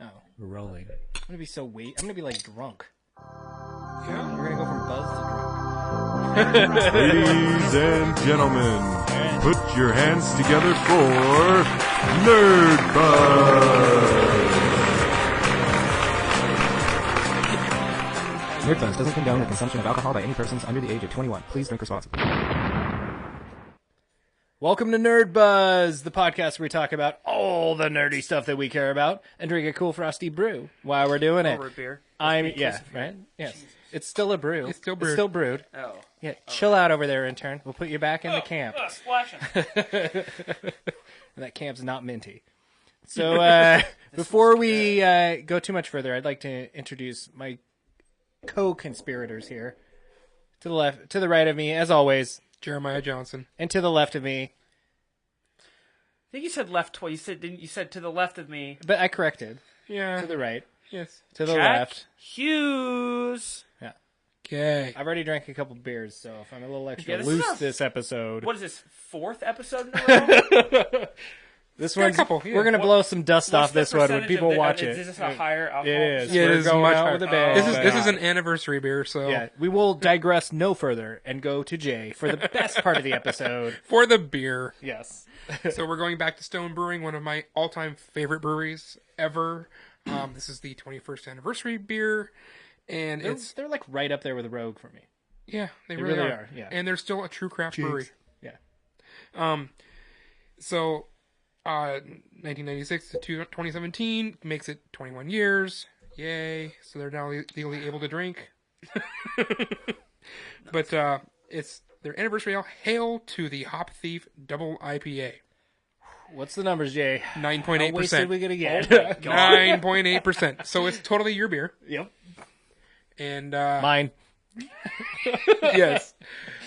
Oh. We're rolling. I'm gonna be so I'm gonna be like drunk. Yeah. We're gonna go from buzz to drunk. Ladies and gentlemen, put your hands together for Nerdbuzzed. Nerdbuzzed doesn't condone the consumption of alcohol by any persons under the age of 21. Please drink responsibly. Welcome to Nerdbuzzed, the podcast where we talk about all the nerdy stuff that we care about and drink a cool frosty brew while we're doing it. Root beer. Right? Yes. It's still a brew. It's still brewed. It's still brewed. Oh. Yeah, chill out over there, intern. We'll put you back in the camp. Splashing. And that camp's not minty. So before we go too much further, I'd like to introduce my co-conspirators here. To the left, to the right of me, as always, Jeremiah Johnson. and to the left of me. I think you said left twice. You said to the left of me. But I corrected. Yeah. To the right. Yes. To the Jack left. Hughes. Yeah. Okay. I've already drank a couple beers, so if I'm a little extra Yeah, this loose is our- this episode. What is this, 4th episode in a row? This Got a one's, couple, yeah. we're going to blow some dust off What's the this one when percentage people of the- watch Is it. this a higher alcohol? It is. Yeah, it We're is going much out higher. with a bang. This is an anniversary beer, so Yeah, we will digress no further and go to Jay for the best part of the episode. for the beer. Yes. So we're going back to Stone Brewing, one of my all-time favorite breweries ever. This is the 21st anniversary beer, and They're like right up there with Rogue for me. yeah, they They really, really are. are, yeah. And they're still a true craft brewery. Yeah. So, 1996 to 2017 makes it 21 years. Yay! So they're now legally able to drink. But it's their anniversary ale. Hail to the Hop Thief Double IPA. What's the numbers, Jay? 9.8%. How wasted we going to get? 9.8%. So it's totally your beer. Yep. And Mine. yes,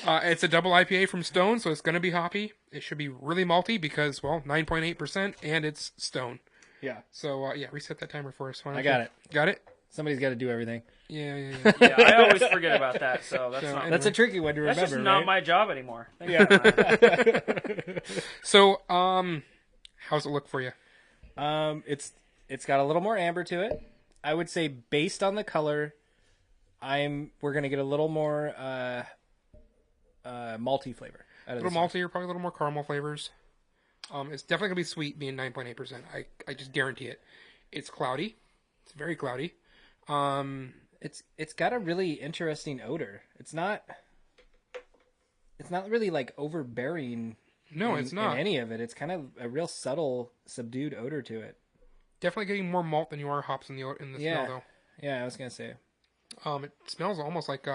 it's a double IPA from Stone, so it's going to be hoppy. It should be really malty because, well, 9.8%, and it's Stone. Yeah. So yeah, reset that timer for us. Why don't I got you- it. Got it. Somebody's got to do everything. Yeah. Yeah, I always forget about that, so that's So, not. That's a tricky one to That's remember, just not right? my job anymore. Thank Yeah. So how's it look for you? It's got a little more amber to it. I would say based on the color, we're gonna get a little more malty flavor. Out A of little this one. maltier, probably a little more caramel flavors. It's definitely gonna be sweet, being 9.8%. I just guarantee it. It's cloudy. It's very cloudy. It's got a really interesting odor. It's not really like overbearing. No, it's not. in any of it. It's kind of a real subtle, subdued odor to it. Definitely getting more malt than you are hops in the Yeah. smell, though. Yeah, I was gonna say. It smells almost like Do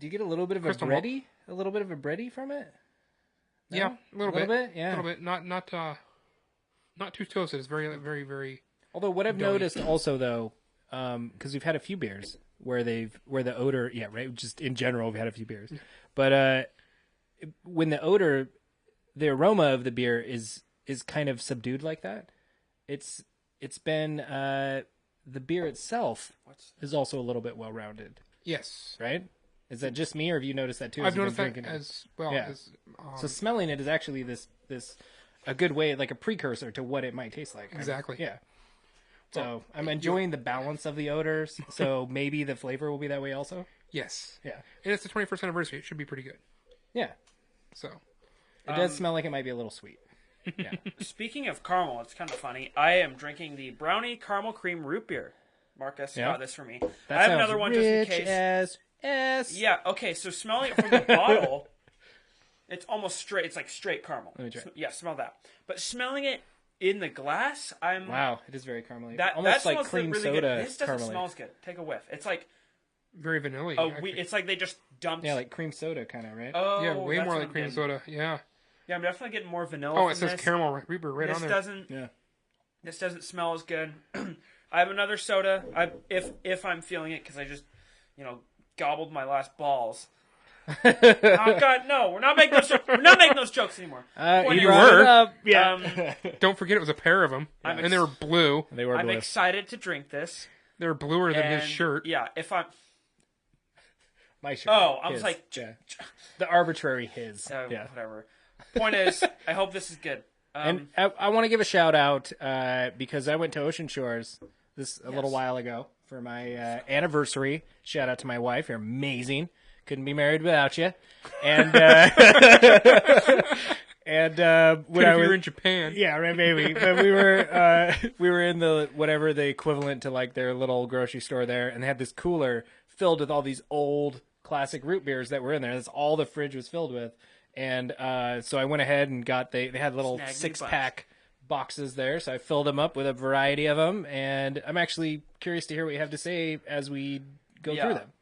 you get a little bit of Crystal a malt. bready? A little bit of a bready from it? No? yeah, a little bit. Yeah. A little bit. Not too toasted. It's very, very, very. Although what I've Doughy. noticed also though, because we've had a few beers where the odor, yeah, right. Just in general, we've had a few beers, but when the aroma of the beer is kind of subdued like that, it's been the beer itself is also a little bit well rounded, Yes, right? Is that just me, or have you noticed that too? as I've you've noticed been that drinking it? as well. Yeah. So smelling it is actually this a good way, like a precursor to what it might taste like. Exactly. Yeah. So I'm enjoying the balance of the odors. So maybe the flavor will be that way also. Yes, Yeah. and it's the 21st anniversary. It should be pretty good. Yeah. So It does smell like it might be a little sweet. Yeah. Speaking of caramel, it's kind of funny. I am drinking the Brownie Caramel Cream Root Beer. Marcus Yeah. got this for me. That I have sounds another one just in rich case. as S. Yeah, okay, so smelling it from the bottle, it's almost straight. It's like straight caramel. Let me try. Yeah, smell that. But smelling it in the glass, I'm... Wow, it is very caramely. That Almost like smells cream really soda good. This doesn't caramely. smell as good. Take a whiff. It's like very vanilla. it's like they just dumped. Yeah, like cream soda kind of, right? Oh, yeah, way that's more what like I'm cream getting. soda. Yeah. Yeah, I'm definitely getting more vanilla. Oh, from it says this. caramel Reaper right This on there. doesn't. Yeah. This doesn't smell as good. I have another soda. If I'm feeling it because I just gobbled my last balls. Oh God, no! We're not making those jokes. We're not making those jokes anymore. You brought were. it up. Yeah. Don't forget, it was a pair of them, and they were blue. They were I'm blue. excited to drink this. They were bluer than his And, shirt. Yeah, if I'm. My shirt. Oh, I was His. like, Yeah. The arbitrary his. Yeah. whatever. Point is, I hope this is good. And I want to give a shout out because I went to Ocean Shores a little while ago for my anniversary. Shout out to my wife. You're amazing. Couldn't be married without you. And when If you were in Japan. yeah, right, maybe. But we were in the whatever the equivalent to like their little grocery store there, and they had this cooler filled with all these old classic root beers that were in there. That's all the fridge was filled with. And so I went ahead and got they had little Snag me 6-pack boxes there, so I filled them up with a variety of them, and I'm actually curious to hear what you have to say as we go through them.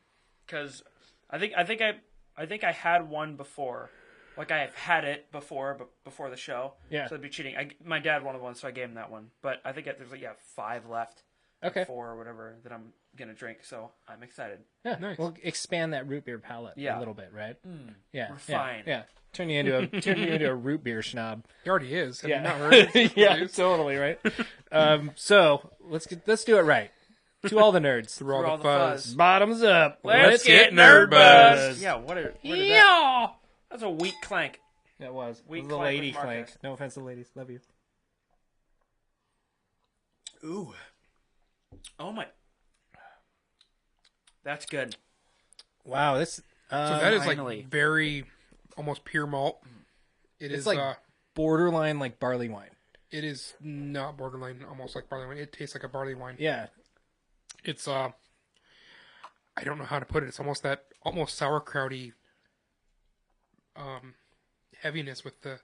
Because I think I had one before. Like, I have had it before, but before the show. Yeah. So it'd be cheating. My dad wanted one, so I gave him that one. But I think there's, 5 left. Okay. 4 or whatever that I'm going to drink, so I'm excited. Yeah, Nice. We'll expand that root beer palette a little bit, right? Yeah, Refine. Yeah, turn you into a root beer snob. He already is. Have Yeah, you not heard it? yeah, totally right. So let's do it right. To all the nerds, Through all the fuzz. bottoms up. Let's get Nerdbuzzed. Nerdbuzzed. Yeah, where did that? That's a weak clank. That was Weak the clank lady with Marcus. clank. No offense to ladies, love you. Ooh. Oh my. That's good. Wow, this So that is Finally. like very almost pure malt. it's Is like borderline like barley wine. it is not borderline almost like barley wine. It tastes like a barley wine. Yeah, It's I don't know how to put it. It's almost sauerkrauty heaviness with the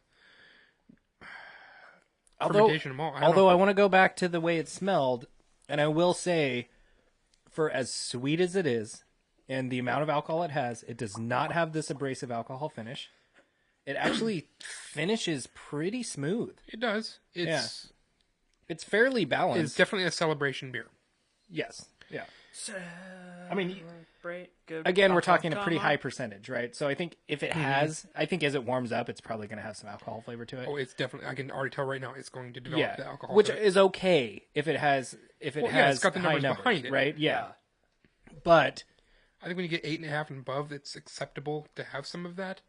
fermentation of malt. Although I want to go back to the way it smelled, and I will say, for as sweet as it is, and the amount of alcohol it has, it does not have this abrasive alcohol finish. It actually finishes pretty smooth. it does. It's It's fairly balanced. it's definitely a celebration beer. Yes. Yeah. I mean, Good again, we're alcohol. talking a pretty Come high on. percentage, right? So I think if it has, I think as it warms up, it's probably going to have some alcohol flavor to it. Oh, it's definitely. I can already tell right now. It's going to develop the alcohol. which to it. is okay if it has it's got the high numbers behind it. right? Yeah. But I think when you get 8.5 and above, it's acceptable to have some of that.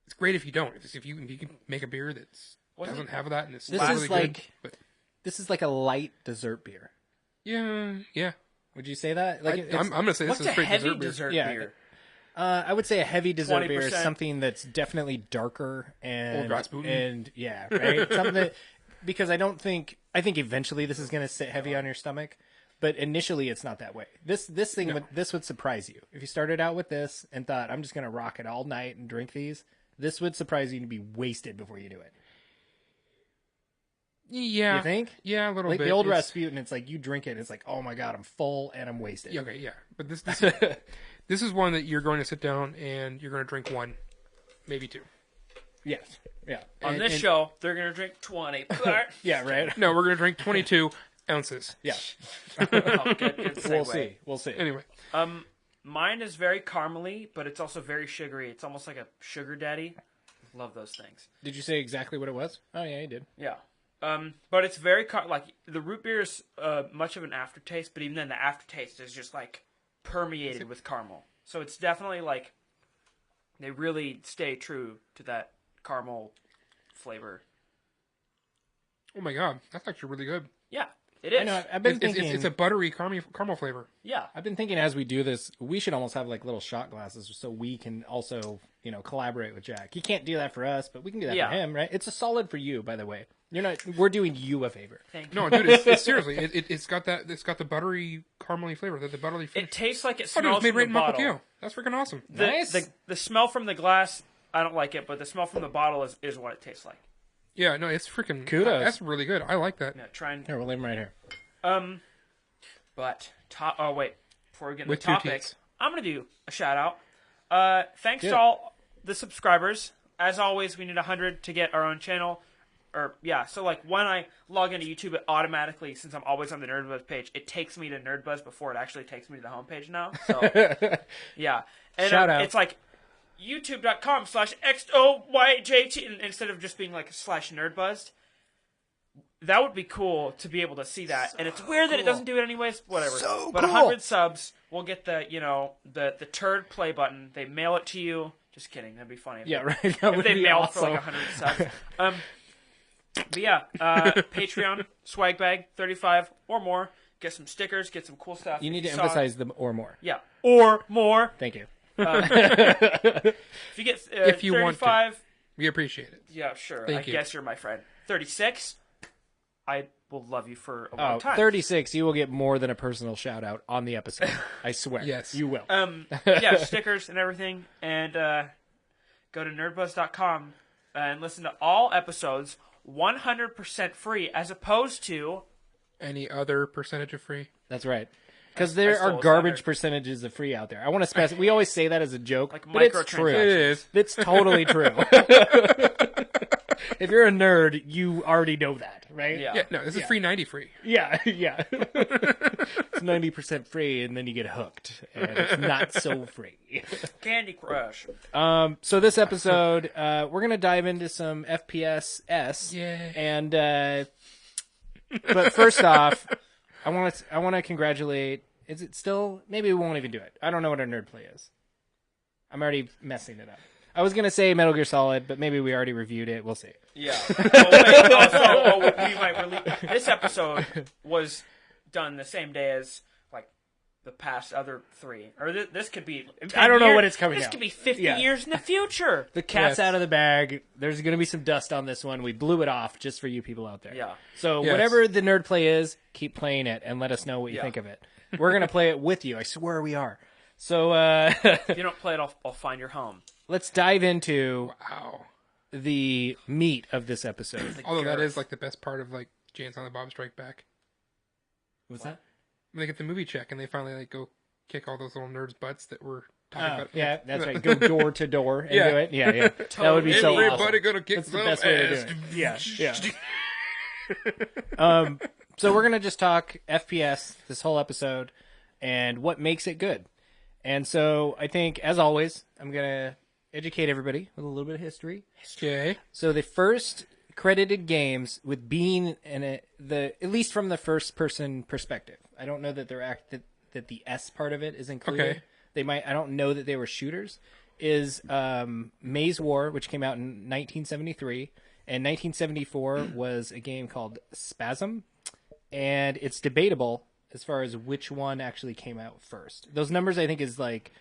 It's great if you don't. If you can make a beer that doesn't have that and it's This really is good. like- But this is like a light dessert beer. yeah. Would you say that? Like it's- I'm gonna say this What's is a a straight heavy dessert beer. Yeah. beer? I would say a heavy dessert beer is 20%. something that's definitely darker and Old Rasputin. and yeah, right. Something that, because I think eventually this is going to sit heavy on your stomach, but initially it's not that way. This would surprise you if you started out with this and thought I'm just going to rock it all night and drink these. This would surprise you to be wasted before you do it. Yeah. You think? Yeah, a little Like bit. the old It's- Rasputin, it's like you drink it, it's like, oh my god, I'm full and I'm wasted. Yeah, okay, yeah. But this this is one that you're going to sit down and you're going to drink one, maybe two. Yes. Yeah. On And- this and- show, they're gonna drink 20. Yeah. Right. No, we're going to drink 22 ounces. Yeah. Oh, good We'll segue. see. We'll see. Anyway, Mine is very caramely, but it's also very sugary. It's almost like a sugar daddy. Love those things. Did you say exactly what it was? Oh yeah, you did. Yeah. But it's very like the root beer is much of an aftertaste, but even then the aftertaste is just like permeated with caramel. So it's definitely like they really stay true to that caramel flavor. oh my god, that's actually really good. Yeah, it is. I know. I've been It's, thinking. it's a buttery caramel flavor. Yeah. I've been thinking as we do this, we should almost have like little shot glasses so we can also, collaborate with Jack. He can't do that for us, but we can do that Yeah. for him, right? It's a solid for you, by the way. We're doing you a favor. Thank you. No, dude, it's seriously, it's got the buttery caramely flavor. The buttery finish. It tastes like it Oh, dude, smells it's made from right the in bottle. Mapakio. That's freaking awesome. Nice. The smell from the glass, I don't like it, but the smell from the bottle is what it tastes like. Yeah, no, it's freaking Kudos. That's really good. I like that. Yeah, try and Here, we'll leave him right here. But before we get into With the two topic, Ts. I'm gonna do a shout out. Thanks Good. to all the subscribers. As always, we need 100 to get our own channel. So like when I log into YouTube, it automatically, since I'm always on the Nerdbuzz page, it takes me to Nerdbuzz before it actually takes me to the homepage now. So yeah, and Shout out. it's like youtube.com/XOYJT instead of just being like /Nerdbuzzed. That would be cool to be able to see that, and it's weird that it doesn't do it anyways. Whatever. But 100 subs, we'll get the the turd play button. They mail it to you. Just kidding. That'd be funny. Yeah, right. That If would they be mail awesome. for like 100 subs. But yeah, Patreon, swag bag, 35 or more. Get some stickers, get some cool stuff. You need to saw- emphasize the or more. Yeah, or more. Thank you. If you get If you want to. 35, We appreciate it. yeah, sure. Thank I you. guess you're my friend. 36, I will love you for a long Oh, time. 36, you will get more than a personal shout out on the episode. I swear. Yes. You will. Yeah, stickers and everything. And go to nerdbuzz.com and listen to all episodes 100% free, as opposed to Any other percentage of free? That's right. Because I there stole are a garbage standard. percentages of free out there. I want to specify. We always say that as a joke, Like but it's true. It microtransactions. is. It's totally true. If you're a nerd, you already know that, right? yeah. Yeah, no, this is free 90 free. Yeah, yeah. It's 90% free, and then you get hooked, and it's not so free. Candy Crush. So this episode, we're gonna dive into some FPS. Yay. And but first off, I want to congratulate. Is it still? Maybe we won't even do it. I don't know what our nerd play is. I'm already messing it up. I was gonna say Metal Gear Solid, but maybe we already reviewed it. We'll see. Yeah. Wait, also, we might release. This episode was done the same day as like the past other three, or this could be. 10 I don't know years- when it's coming This out. could be 50 Yeah. years in the future. The cat's Yes. out of the bag. There's gonna be some dust on this one. We blew it off just for you people out there. Yeah. So Yes. whatever the nerd play is, keep playing it and let us know what you Yeah. think of it. We're gonna play it with you. I swear we are. So If you don't play it, I'll find your home. let's dive into Wow. the meat of this episode. Although that is like the best part of like Jay and Silent Bob Strike Back. What's that? When they get the movie check and they finally like go kick all those little nerds' butts that were talking about. Yeah, that's right. Go door to door and Yeah. do it. Yeah, yeah. That would be so Everybody awesome. gonna kick That's the some best way to ass. do it. Yeah, yeah. So we're gonna just talk FPS this whole episode and what makes it good. And so I think, as always, I'm gonna educate everybody with a little bit of history. Okay. So the first credited games with being in at least from the first person perspective. I don't know that that the S part of it is included. Okay. They might. I don't know that they were shooters. Is Maze War, which came out in 1973, and 1974 was a game called Spasm, and it's debatable as far as which one actually came out first. Those numbers, I think, is like,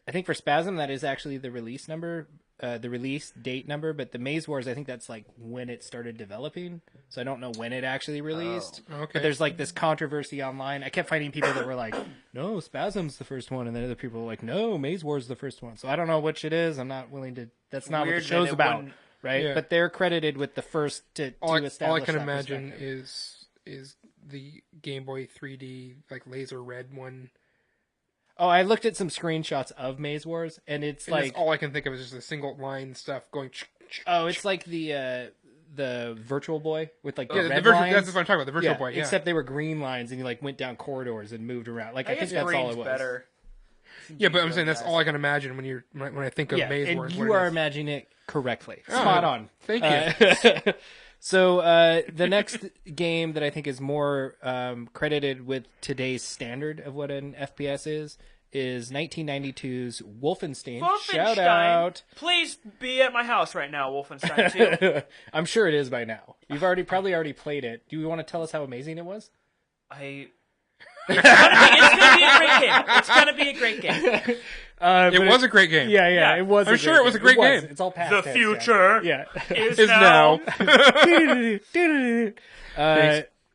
I think for Spasm that is actually the release number, the release date number, but the Maze Wars, I think that's like when it started developing. So I don't know when it actually released. okay. But there's like this controversy online. I kept finding people that were like, no, Spasm's the first one, and then other people were like, no, Maze War's the first one. So I don't know which it is. I'm not willing to. That's not Weird what the that show's it about, wouldn't- right? Yeah. But they're credited with the first to establish. All I can that imagine perspective. is the Game Boy 3D like laser red one. Oh, I looked at some screenshots of Maze Wars, and it's And like, that's all I can think of is just a single line stuff going. oh, it's like the Virtual Boy with like the Yeah, red the virtual, lines. that's what I'm talking about. The Virtual Yeah, Boy. Yeah. except they were green lines, and you like went down corridors and moved around. Like I, I think guess that's all green's it was. better. Yeah, but I'm saying that's all I can imagine when I think of Yeah, Maze and Wars. you are imagining it correctly. Oh, Spot on. Thank you. So the next game that I think is more credited with today's standard of what an FPS is 1992's Wolfenstein. Shout out! Please be at my house right now, Wolfenstein 2. I'm sure it is by now. You've probably already played it. Do you want to tell us how amazing it was? It's gonna be a great game. It's gonna be a great game. It was a great game. Yeah, Yeah. it was. I'm sure it was a great game. It's all past The tense, future Yeah. is Is now.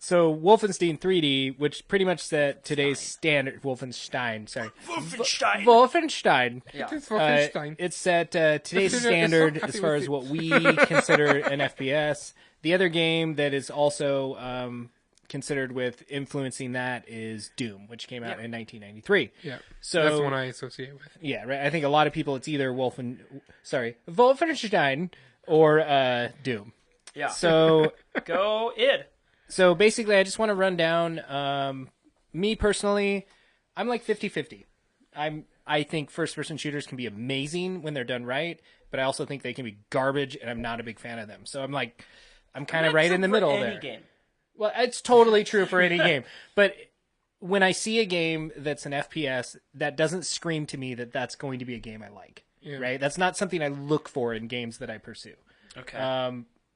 So Wolfenstein 3D, which pretty much set today's standard. Wolfenstein, sorry. Wolfenstein. Wolfenstein. It's Uh, Wolfenstein. it's set today's It's so standard happy as far with as you. what we consider an FPS. The other game that is also considered with influencing that is Doom, which came out in 1993. Yeah. So That's the one I associate with. yeah, right. I think a lot of people it's either Wolfenstein or Doom. Yeah. So Go id. so basically, I just want to run down. Me personally, I'm like 50-50. I think first-person shooters can be amazing when they're done right, but I also think they can be garbage, and I'm not a big fan of them. So I'm kind of right in the middle any there. Game. Well, it's totally true for any game, but when I see a game that's an FPS, that doesn't scream to me that that's going to be a game I like. Yeah. Right? That's not something I look for in games that I pursue. Okay.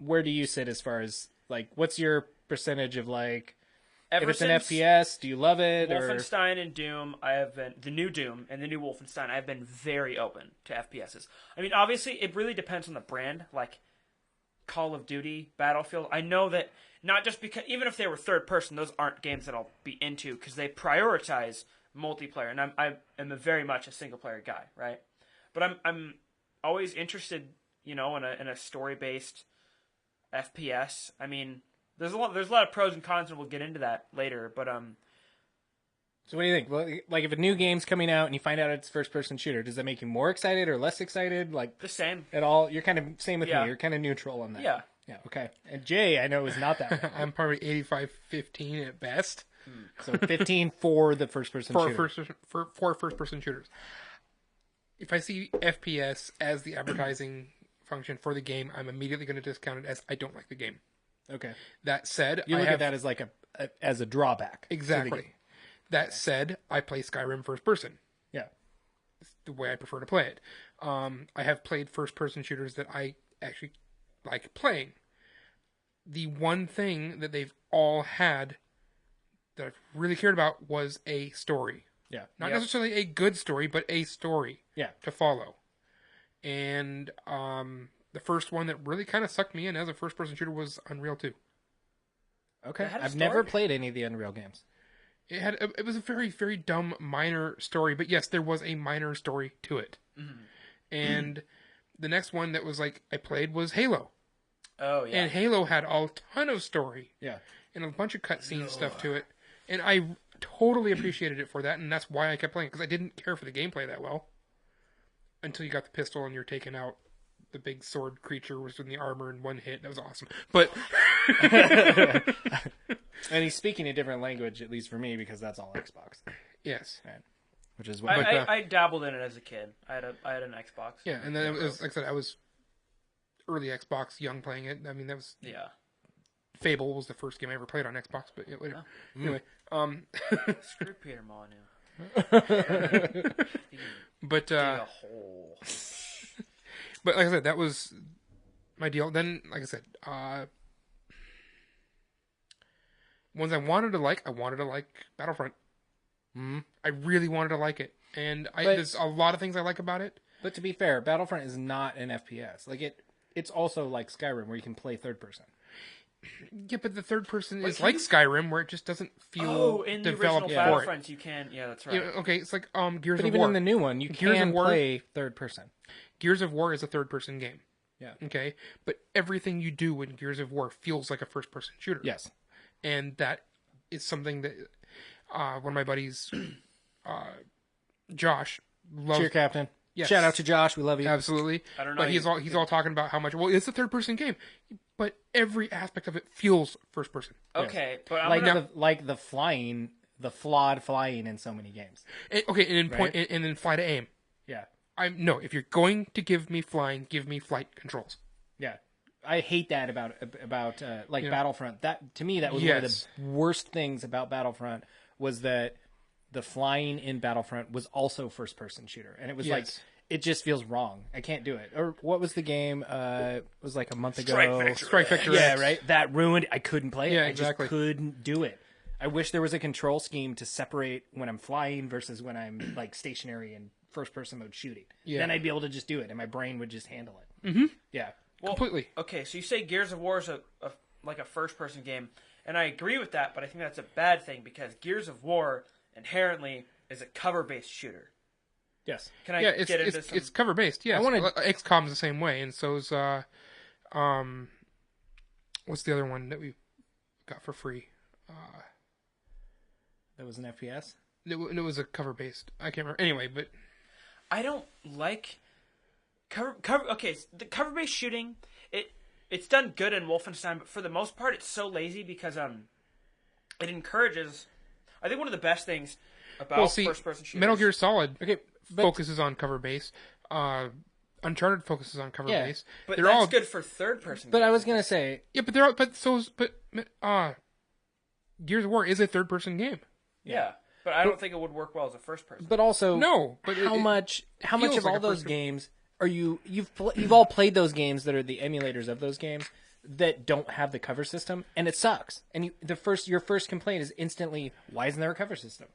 where do you sit as far as like what's your percentage of like Ever if it's an since FPS, do you love it or Wolfenstein and Doom, I have been the new Doom and the new Wolfenstein. I've been very open to FPSs. I mean, obviously, it really depends on the brand. Like Call of Duty, Battlefield. I know that not just because even if they were third person, those aren't games that I'll be into because they prioritize multiplayer, and I am very much a single player guy, right? But I'm always interested, in a story based FPS. I mean, there's a lot of pros and cons, and we'll get into that later. But So what do you think? Well, like if a new game's coming out and you find out it's first person shooter, does that make you more excited or less excited? Like the same at all? You're kind of same with Yeah. me. You're kind of neutral on that. Yeah. Yeah. Okay. And Jay, I know is not that way. I'm probably 85-15 at best So 15 for the first person shooter. for first-person shooters. If I see FPS as the advertising function for the game, I'm immediately going to discount it as I don't like the game. Okay. That said, You look at that as like as a drawback. to the Exactly. game. That said, I play Skyrim first person. Yeah. It's the way I prefer to play it. I have played first person shooters that I actually like playing. The one thing that they've all had that I've really cared about was a story. Yeah. Not necessarily a good story, but a story Yeah. to follow. And the first one that really kind of sucked me in as a first person shooter was Unreal 2. Okay. It had a I've never story? played any of the Unreal games. It was a very, very dumb minor story, but yes, there was a minor story to it. Mm-hmm. And the next one that was like I played was Halo. oh yeah. And Halo had a ton of story Yeah. and a bunch of cutscene stuff to it. And I totally appreciated it for that, and that's why I kept playing, because I didn't care for the gameplay that well. Until you got the pistol and you're taking out the big sword creature was in the armor in one hit. That was awesome. But And he's speaking a different language, at least for me, because that's all Xbox. yes. Right. Which is what I dabbled in it as a kid. I had an Xbox. Yeah, and then it was, like I said, I was early Xbox, young playing it. I mean, that was Yeah. Fable was the first game I ever played on Xbox, but yeah, whatever. Anyway, Screw Peter Molyneux. but Dig a hole. but like I said, that was my deal. Then, like I said, ones I wanted to like Battlefront. I really wanted to like it, and there's a lot of things I like about it. But to be fair, Battlefront is not an FPS. Like it's also like Skyrim, where you can play third person. Yeah, but the third person is can like you- Skyrim, where it just doesn't feel In the developed original for it. Battlefronts, you can. Yeah, that's right. You know, okay, it's like Gears But of even War. in the new one, you Gears of can War- play third person. Gears of War is a third-person game. Yeah. Okay, but everything you do in Gears of War feels like a first-person shooter. Yes. And that is something that one of my buddies, Josh, loves. Cheer, Captain. Yes. Shout out to Josh. We love you. Absolutely. I don't know, But he's all talking about how much. Well, it's a third-person game, but every aspect of it feels first-person. Okay, but I'm Like gonna, the flying, the flawed flying in so many games. Okay, and in point, Right. and then fly to aim. Yeah. No, if you're going to give me flying, give me flight controls. Yeah. I hate that about Battlefront. That to me, that was one Yes. of the worst things about Battlefront was that the flying in Battlefront was also first person shooter, and it was like Yes. it just feels wrong. I can't do it. Or what was the game? It was like a month ago. Strike Vector Yeah, X. right. That ruined. I couldn't play it. Yeah, I exactly. just couldn't do it. I wish there was a control scheme to separate when I'm flying versus when I'm like stationary and first person mode shooting. Yeah. Then I'd be able to just do it, and my brain would just handle it. Mm-hmm. Yeah. well, Completely. Okay, so you say Gears of War is a first-person game, and I agree with that, but I think that's a bad thing because Gears of War inherently is a cover-based shooter. Yes. Can I Yeah, get into some? it's cover based. Yes, XCOM's the same way, and so's what's the other one that we got for free? That was an FPS. It was a cover based. I can't remember. Anyway, but I don't like cover. Okay, the cover-based shooting. It's done good in Wolfenstein, but for the most part, it's so lazy because it encourages. I think one of the best things about first-person shooters. Metal Gear Solid Okay, but focuses on cover based. Uncharted focuses on cover Yeah, based. but They're that's all good for third-person. but I games. was gonna say yeah, but Gears of War is a third person game. Yeah, but I don't think it would work well as a first-person. But also, No, but how much feels of like all a those first- games are you've all played those games that are the emulators of those games? that don't have the cover system, and it sucks. And your first complaint is instantly, why isn't there a cover system?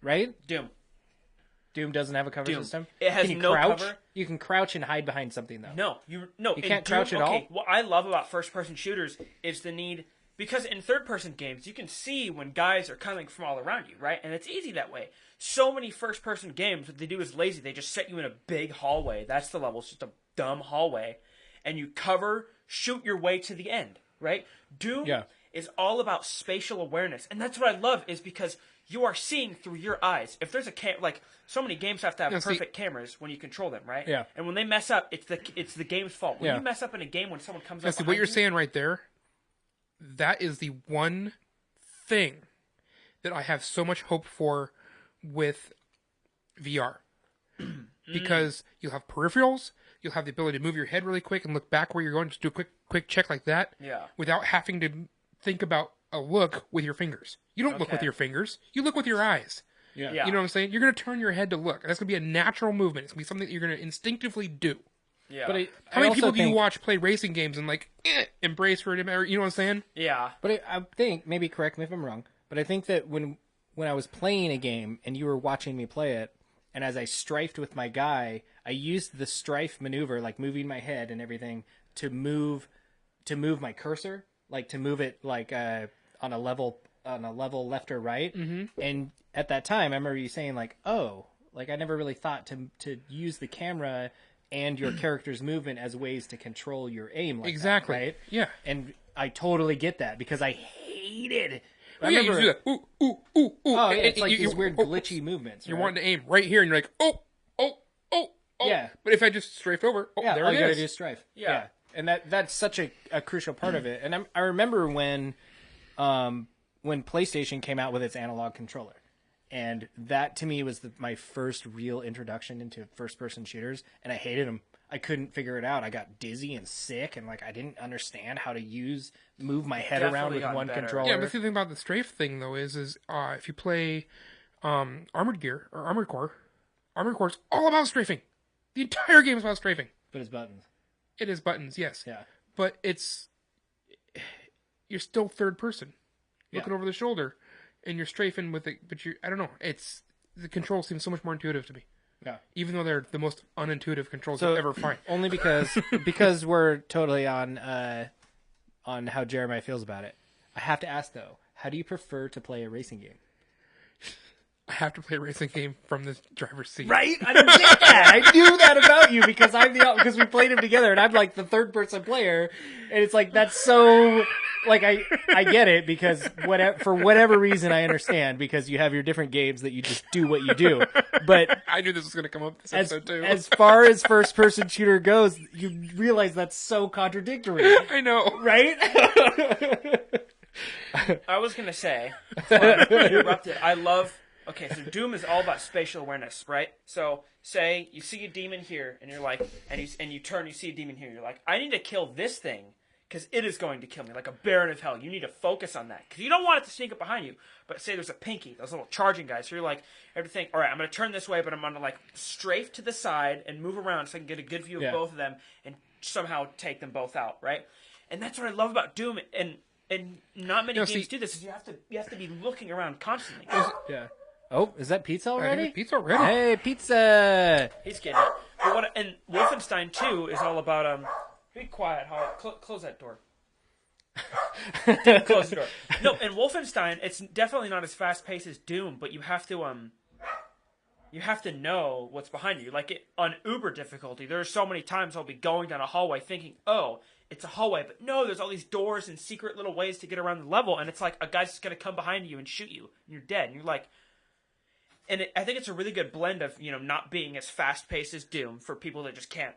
Right? Doom doesn't have a cover system. It has Can you no crouch? cover. You can crouch and hide behind something though. No, you can't crouch at all? What I love about first-person shooters is the need, because in third-person games you can see when guys are coming from all around you, right? And it's easy that way. So many first-person games, what they do is lazy. They just set you in a big hallway. That's the level. It's just a dumb hallway, and you shoot your way to the end, right? Doom is all about spatial awareness, and that's what I love. Is because you are seeing through your eyes. If there's like so many games have to have perfect cameras when you control them, right? Yeah. And when they mess up, it's the game's fault. When you mess up in a game, when someone comes up, See what you're saying right there. That is the one thing that I have so much hope for with VR, because you'll have peripherals, you'll have the ability to move your head really quick and look back where you're going, just do a quick check like that, without having to think about a look with your fingers. You don't look with your fingers, you look with your eyes. Yeah. You know what I'm saying? You're going to turn your head to look. That's going to be a natural movement. It's going to be something that you're going to instinctively do. Yeah. But How many people do you watch play racing games and embrace for it? You know what I'm saying? Yeah. But I think, maybe correct me if I'm wrong, but I think that when I was playing a game and you were watching me play it, and as I strafed with my guy, I used the strafe maneuver, like moving my head and everything, to move my cursor, like to move it like on a level left or right. Mm-hmm. And at that time, I remember you saying like, "Oh, like I never really thought to use the camera and your character's movement as ways to control your aim." Like Exactly. that, right? Yeah. And I totally get that because I hated. Oh, yeah, you do that. Ooh, ooh, ooh, ooh. Oh, yeah, it's like you, these weird glitchy movements. You're right? wanting to aim right here, and you're like, oh. Yeah. But if I just strafed over, there all it you gotta is. do is strafe. Yeah. And that's such a crucial part of it. And I remember when PlayStation came out with its analog controller, and that to me was my first real introduction into first-person shooters, and I hated them. I couldn't figure it out. I got dizzy and sick, and like I didn't understand how to move my head around with one controller. Yeah, but the thing about the strafe thing though is if you play Armored Core is all about strafing. The entire game is about strafing. But it's buttons. It is buttons, yes. Yeah. But you're still third person, looking over the shoulder, and you're strafing with it. But I don't know. The controls seem so much more intuitive to me. Yeah. Even though they're the most unintuitive controls you'll ever find. Only because we're totally on how Jeremiah feels about it. I have to ask though, how do you prefer to play a racing game? I have to play a racing game from the driver's seat. Right? I didn't get that. I knew that about you because because we played them together, and I'm like the third person player, and it's like that's so like I get it because for whatever reason I understand because you have your different games that you just do what you do, but I knew this was going to come up this episode too. As far as first person shooter goes, you realize that's so contradictory. I know, right? I was gonna say, interrupted. I love. Okay, so Doom is all about spatial awareness, right? So, say you see a demon here, and you're like, and you turn, you see a demon here, you're like, I need to kill this thing because it is going to kill me, like a baron of hell. You need to focus on that because you don't want it to sneak up behind you. But say there's a pinky, those little charging guys. So you're like, you have to think, all right, I'm going to turn this way, but I'm going to like strafe to the side and move around so I can get a good view of both of them and somehow take them both out, right? And that's what I love about Doom, and not many games do this. Is you have to be looking around constantly. Yeah. Oh, is that pizza already? Pizza already. Hey, pizza! He's getting it. But and Wolfenstein 2 is all about be quiet, Holly. Close that door. Close the door. No, in Wolfenstein, it's definitely not as fast paced as Doom, but you have to know what's behind you. Like on Uber difficulty, there are so many times I'll be going down a hallway thinking, oh, it's a hallway, but no, there's all these doors and secret little ways to get around the level, and it's like a guy's just gonna come behind you and shoot you, and you're dead, and you're like. And I think it's a really good blend of, not being as fast-paced as Doom for people that just can't,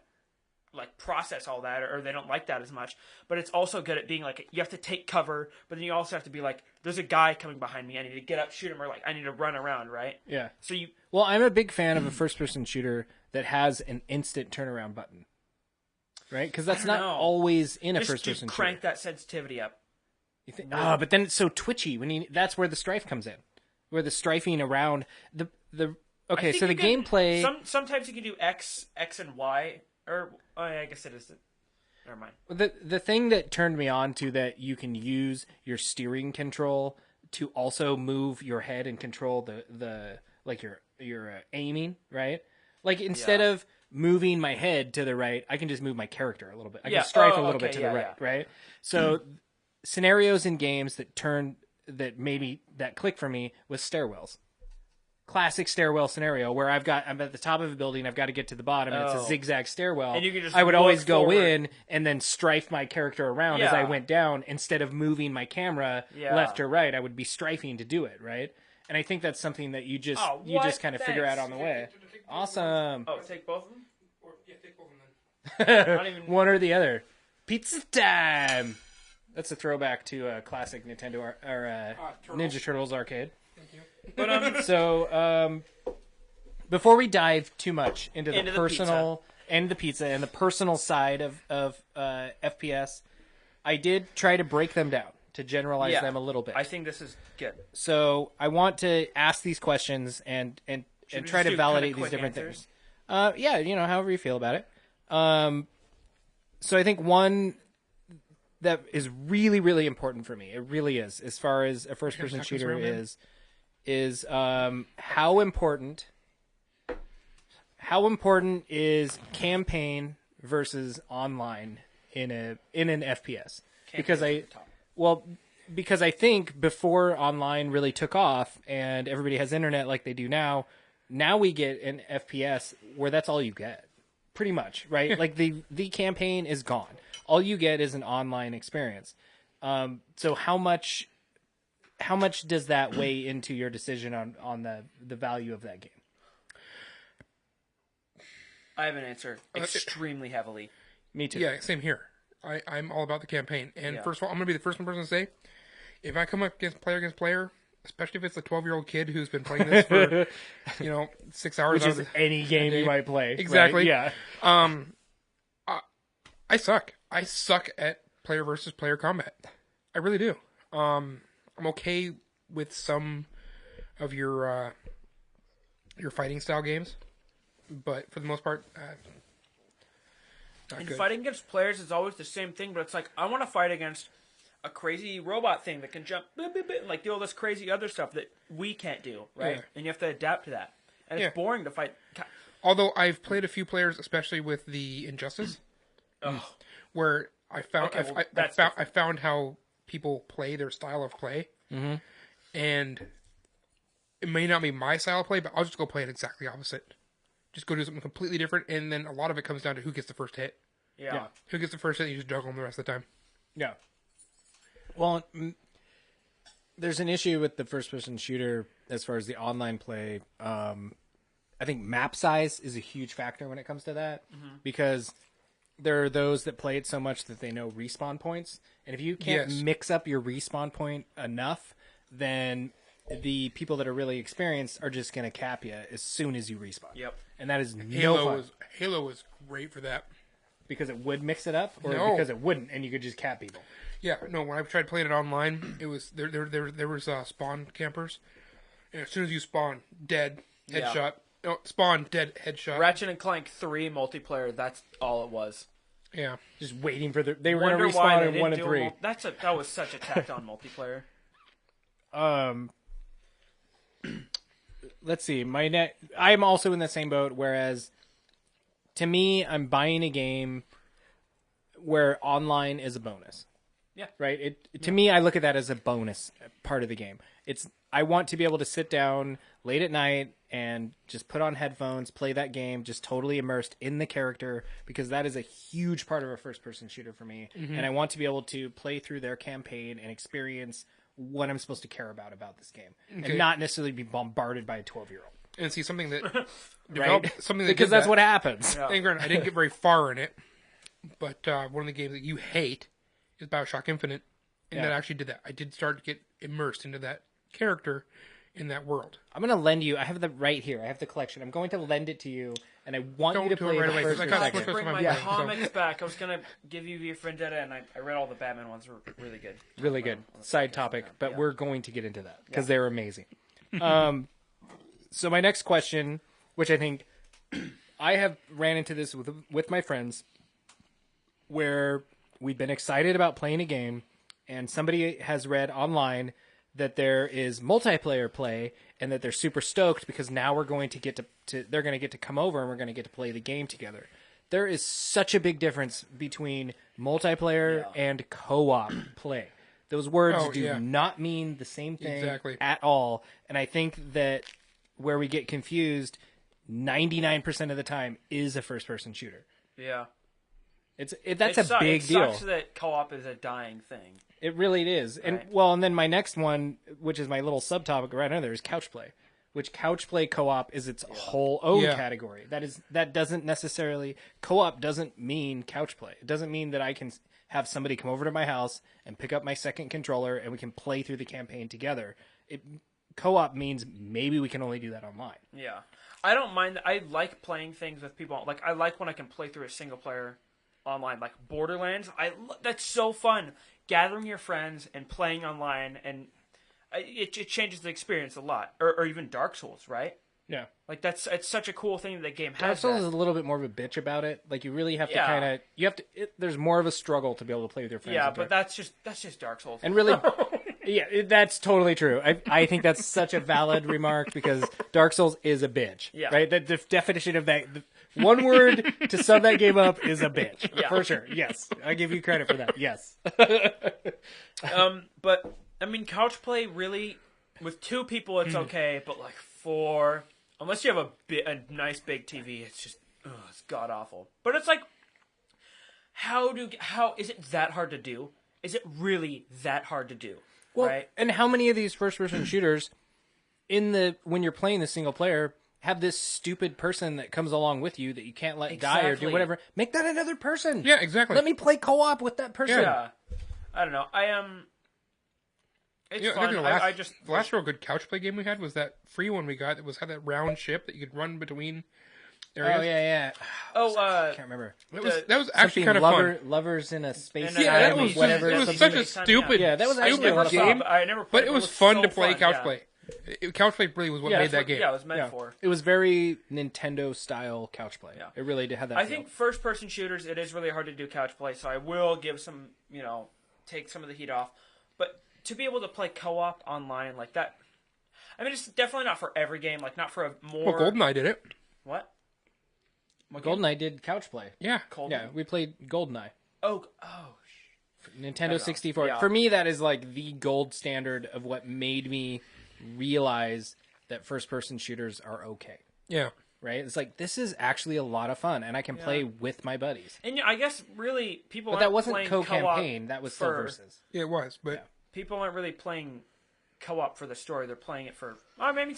like, process all that or they don't like that as much. But it's also good at being, like, you have to take cover, but then you also have to be like, there's a guy coming behind me. I need to get up, shoot him, or, like, I need to run around, right? Yeah. So Well, I'm a big fan of a first-person shooter that has an instant turnaround button. Right? Because that's not always in a first-person shooter. Just crank that sensitivity up. You think, but then it's so twitchy. That's where the strife comes in. Where the strifing around the okay, so the gameplay. Sometimes you can do X and Y, or I guess it is. Never mind. The thing that turned me on to that you can use your steering control to also move your head and control the like your aiming, right? Like instead of moving my head to the right, I can just move my character a little bit. I can strafe a little bit to the right, right? So scenarios in games that click for me was stairwells. Classic stairwell scenario where I'm at the top of a building, I've got to get to the bottom, and it's a zigzag stairwell. And you can just I would always go forward. in and then strafe my character around as I went down instead of moving my camera left or right. I would be strafing to do it, right? And I think that's something that you just kind of figure out on the way. Awesome. Oh, take both of them? Take both of them. Not even... One or the other. Pizza time. That's a throwback to a classic Nintendo or Ninja Turtles arcade. Thank you. But before we dive too much into the personal pizza. and the pizza and the personal side of FPS, I did try to break them down to generalize them a little bit. I think this is good. So I want to ask these questions and try to validate these different things. However you feel about it. So I think one that is really, really important for me, it really is, as far as a first-person shooter is how important is campaign versus online in an FPS? Because I think before online really took off and everybody has internet like they do now we get an FPS where that's all you get, pretty much, right? Like the campaign is gone. All you get is an online experience. So how much does that weigh into your decision on the value of that game? I have an answer extremely heavily. Me too. Yeah, same here. I'm all about the campaign. And first of all, I'm going to be the first person to say, if I come up against player, especially if it's a 12-year-old kid who's been playing this for, 6 hours. Which is any game you might play. Exactly. Right? Yeah. I suck. I suck at player versus player combat. I really do. I'm okay with some of your fighting style games, but for the most part, not good. Fighting against players is always the same thing, but it's like, I want to fight against a crazy robot thing that can jump, and like do all this crazy other stuff that we can't do, right? Yeah. And you have to adapt to that. And it's boring to fight. Although I've played a few players, especially with the Injustice, where I found how people play their style of play, and it may not be my style of play, but I'll just go play it exactly opposite. Just go do something completely different, and then a lot of it comes down to who gets the first hit. Yeah. Who gets the first hit, and you just juggle them the rest of the time. Yeah. Well, there's an issue with the first-person shooter as far as the online play. I think map size is a huge factor when it comes to that, because there are those that play it so much that they know respawn points, and if you can't mix up your respawn point enough, then the people that are really experienced are just going to cap you as soon as you respawn. Yep. And that is no fun. Halo was great for that. Because it would mix it up, or because it wouldn't, and you could just cap people. Yeah, no. When I tried playing it online, it was there was spawn campers, and as soon as you spawn, dead headshot. Yeah. No, spawn dead headshot. Ratchet and Clank 3 multiplayer. That's all it was. Yeah, just waiting for they were going to respawn in 1 and 3. That was such a tacked on multiplayer. Let's see. I'm also in the same boat. Whereas, to me, I'm buying a game where online is a bonus. Yeah. Right. To me, I look at that as a bonus part of the game. I want to be able to sit down late at night and just put on headphones, play that game, just totally immersed in the character, because that is a huge part of a first-person shooter for me. And I want to be able to play through their campaign and experience what I'm supposed to care about this game, and not necessarily be bombarded by a 12-year-old. and see something that Right? something that Because that's what happens. Yeah. And granted, I didn't get very far in it, but one of the games that you hate is BioShock Infinite, and that actually did that. I did start to get immersed into that character in that world. I'm going to lend you. I have the right here. I have the collection. I'm going to lend it to you, and I want you to do it play right the away, first 'cause or I got second. switched Bring my Yeah. comics back. I was gonna give you V for Vendetta, and I read all the Batman ones. Were really good. Really good. Side topic, but we're going to get into that because they're amazing. So my next question, which I think I have ran into this with my friends, where we've been excited about playing a game, and somebody has read online that there is multiplayer play, and that they're super stoked because now we're going to get to they're going to get to come over and we're going to get to play the game together. There is such a big difference between multiplayer and co-op play. Those words do not mean the same thing at all. And I think that where we get confused 99% of the time is a first-person shooter. Yeah. That's a big deal. It sucks that co-op is a dying thing. It really is. And Right. and then my next one, which is my little subtopic right under there, is couch play. Which couch play co-op is its whole own category. That doesn't necessarily co-op doesn't mean couch play. It doesn't mean that I can have somebody come over to my house and pick up my second controller and we can play through the campaign together. Co-op means maybe we can only do that online. Yeah. I don't mind. I like playing things with people. Like, I like when I can play through a single player online. Like Borderlands. That's so fun. Gathering your friends and playing online, and it changes the experience a lot. Or even Dark Souls, right? Yeah. Like, it's such a cool thing that the game has. Dark Souls is that. a little bit more of a bitch about it. Like, you really have to there's more of a struggle to be able to play with your friends. Yeah, but that's just Dark Souls. And really, that's totally true. I think that's such a valid remark because Dark Souls is a bitch. Yeah. Right? The definition of that, one word to sum that game up is a bitch. Yeah. For sure. Yes. I give you credit for that. Yes. But, I mean, couch play really, with two people it's okay, but like four, unless you have a nice big TV, it's just, it's god-awful. But it's like, how is it that hard to do? Is it really that hard to do? Well, right? and how many of these first-person shooters, when you're playing the single player, have this stupid person that comes along with you that you can't let die or do Exactly. whatever? Make that another person. Yeah, exactly. Let me play co-op with that person. Yeah. I don't know. It's I fun. think The last real good couch play game we had was that free one we got that had that round ship that you could run between areas. Oh, yeah. I Can't remember. That was actually kind of fun. Lovers in a space. And, Yeah, that was whatever. It was something such a like that, stupid, yeah, that was actually stupid a lot of game. fun. I never played But it was fun so to play fun, couch yeah. play. Couch play really was what made that's that game. Yeah, it was meant Yeah. for. It was very Nintendo style couch play. Yeah. It really did have that. I feel. think first-person shooters, it is really hard to do couch play, so I will give some, take some of the heat off. But to be able to play co-op online like that, I mean, it's definitely not for every game, like not for a more... Well, GoldenEye did it. What? GoldenEye did couch play. Yeah. Yeah, we played GoldenEye. Oh, Nintendo 64. Yeah. For me, that is like the gold standard of what made me realize that first-person shooters are okay. Yeah. Right? It's like, this is actually a lot of fun, and I can play with my buddies. and I guess really people But aren't that wasn't playing co-campaign. That was still for- versus. Yeah, it was. But People aren't really playing co-op for the story. They're playing it for... I mean,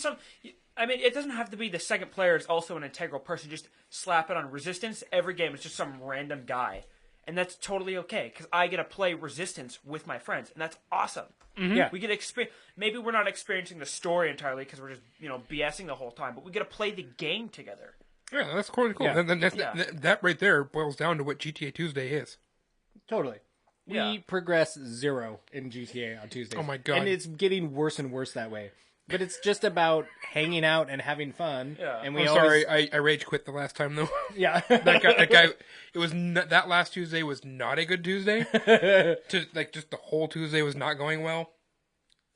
it doesn't have to be the second player is also an integral person. Just slap it on Resistance. Every game is just some random guy. And that's totally okay, because I get to play Resistance with my friends, and that's awesome. Yeah. We get to experience... Maybe we're not experiencing the story entirely, because we're just, BSing the whole time, but we get to play the game together. yeah, that's cool. Yeah. That right there boils down to what GTA Tuesday is. Totally. Yeah. We progress 0 in GTA on Tuesdays. Oh my God. And it's getting worse and worse that way. But it's just about hanging out and having fun. Yeah. And I'm sorry, I rage quit the last time though. Yeah. that guy. It was that last Tuesday was not a good Tuesday. Just the whole Tuesday was not going well.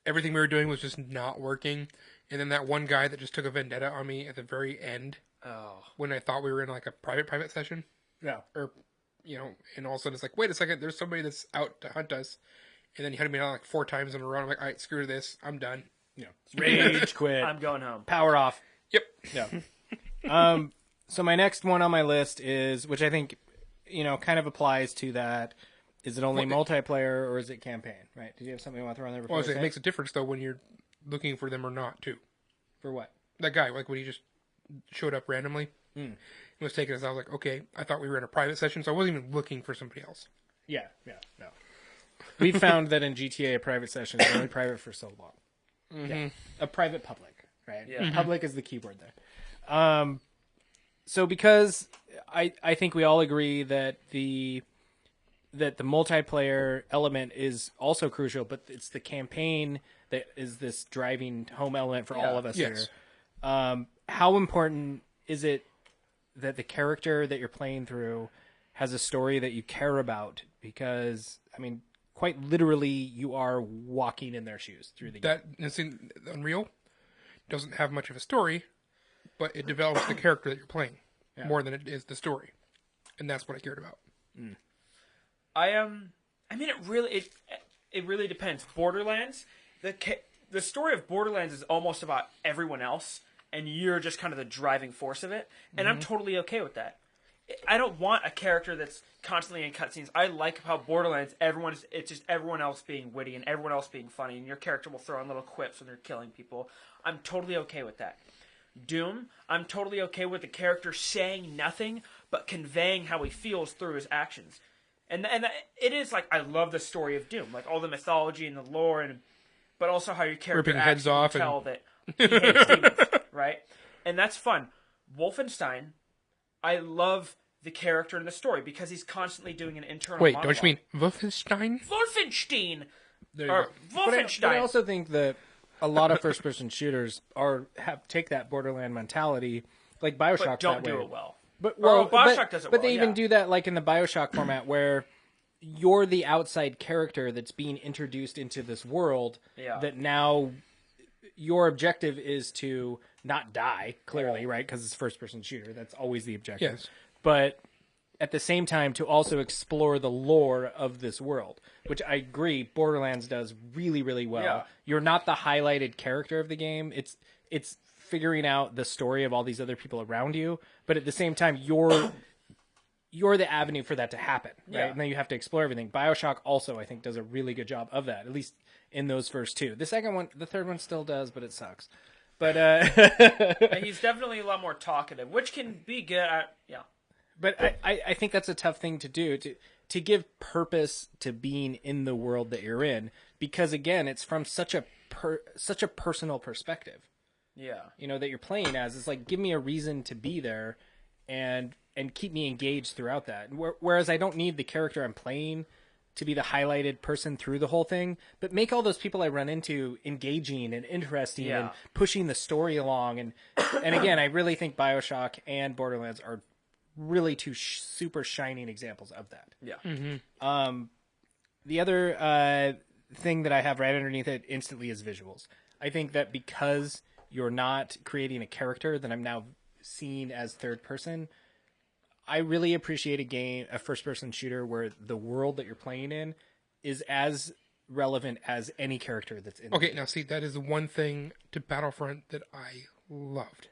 Everything we were doing was just not working. And then that one guy that just took a vendetta on me at the very end. Oh. When I thought we were in like a private session, Yeah. or and all of a sudden it's like, wait a second, there's somebody that's out to hunt us. And then he hunted me down like 4 times in a row. I'm like, all right, screw this, I'm done. Rage quit. I'm going home. Power off. Yep. Yeah. So my next one on my list is, which I think, kind of applies to that. Is it only multiplayer or is it campaign? Right? Did you have something you want to throw on there before? Well, I it say? makes a difference though when you're looking for them or not too. For what? That guy, like when he just showed up randomly, and was taking us. I was like, okay, I thought we were in a private session, so I wasn't even looking for somebody else. Yeah. No. We found that in GTA, a private session is only private for so long. Yeah. A private public, right? Yeah. Public is the key word there. So because I think we all agree that the multiplayer element is also crucial, but it's the campaign that is this driving home element for all of us Yes. here. How important is it that the character that you're playing through has a story that you care about because, I mean, quite literally, you are walking in their shoes through the game. Unreal doesn't have much of a story, but it develops the character that you're playing more than it is the story, and that's what I cared about. I mean, it really depends. Borderlands, the story of Borderlands is almost about everyone else, and you're just kind of the driving force of it, and I'm totally okay with that. I don't want a character that's constantly in cutscenes. I like how Borderlands, it's just everyone else being witty and everyone else being funny, and your character will throw in little quips when they're killing people. I'm totally okay with that. Doom, I'm totally okay with the character saying nothing, but conveying how he feels through his actions. And it is like, I love the story of Doom, like all the mythology and the lore, but also how your character ripping acts heads off and tell that he hates demons, right? And that's fun. Wolfenstein, I love the character and the story because he's constantly doing an internal Wait, monologue. don't you mean Wolfenstein? Wolfenstein! There you Or go. Wolfenstein! But I also think that a lot of first-person shooters take that Borderland mentality, like Bioshock's but don't that way. do it well. But Bioshock does it but well, they even yeah. do that like in the Bioshock format where you're the outside character that's being introduced into this world that now your objective is to not die, clearly, right? Because it's first-person shooter. That's always the objective. Yes. But at the same time, to also explore the lore of this world, which I agree Borderlands does really, really well. Yeah. You're not the highlighted character of the game. It's figuring out the story of all these other people around you, but at the same time, you're the avenue for that to happen, right? Yeah. And then you have to explore everything. BioShock also, I think, does a really good job of that, at least in those first two. The third one still does, but it sucks. But And he's definitely a lot more talkative, which can be good. But I think that's a tough thing to do, to give purpose to being in the world that you're in, because again, it's from such a personal perspective. Yeah. That you're playing as. It's like, give me a reason to be there and keep me engaged throughout that. Whereas I don't need the character I'm playing to be the highlighted person through the whole thing, but make all those people I run into engaging and interesting and pushing the story along. And again, I really think BioShock and Borderlands are really two super shining examples of that. Yeah. The other thing that I have right underneath it instantly is visuals. I think that because you're not creating a character that I'm now seeing as third person, I really appreciate a first-person shooter where the world that you're playing in is as relevant as any character that's in. Okay, now see, that is the one thing to Battlefront that I loved.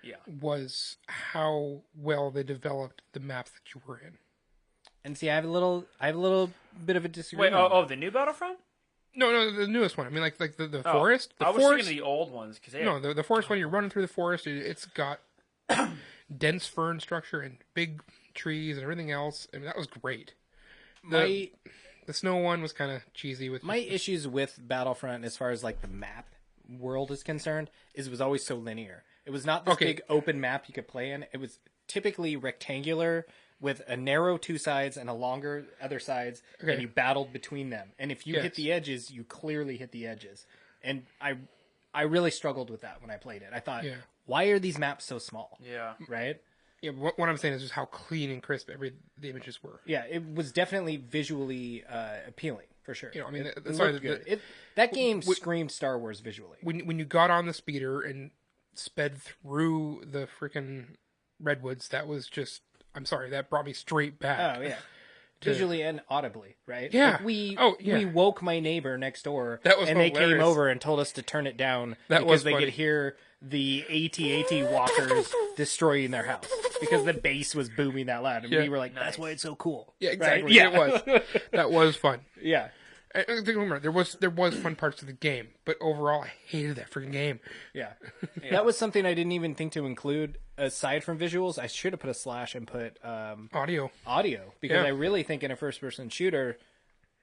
Yeah. Was how well they developed the maps that you were in. And see, I have a little bit of a Wait, disagreement. the new Battlefront? No, the newest one. I mean, like the Oh, forest. The I was forest. thinking of the old ones. The forest when you're running through the forest, it's got dense fern structure and big trees and everything else. I mean, that was great. The snow one was kind of cheesy. With my issues with Battlefront, as far as like the map world is concerned, is it was always so linear. It was not this big open map you could play in. It was typically rectangular with a narrow two sides and a longer other sides, and you battled between them. And if you hit the edges, you clearly hit the edges. And I really struggled with that when I played it. I thought, why are these maps so small? Yeah. Right? Yeah, what I'm saying is just how clean and crisp the images were. Yeah, it was definitely visually appealing, for sure. I mean, it looked good. That game screamed Star Wars visually. When you got on the speeder and sped through the freaking redwoods, that was just, I'm sorry, that brought me straight back. Oh, yeah. Visually and audibly, right? Yeah. Like we yeah. woke my neighbor next door, That was and they hilarious. came over and told us to turn it down That because was they funny. could hear the AT-AT walkers destroying their house because the bass was booming that loud. And we were like, that's why it's so cool. Yeah, Right? exactly. Yeah. It was. That was fun. Yeah. I think, remember, there was fun parts of the game, but overall, I hated that freaking game. Yeah. That was something I didn't even think to include aside from visuals. I should have put a slash and put Audio. because Yeah. I really think in a first-person shooter,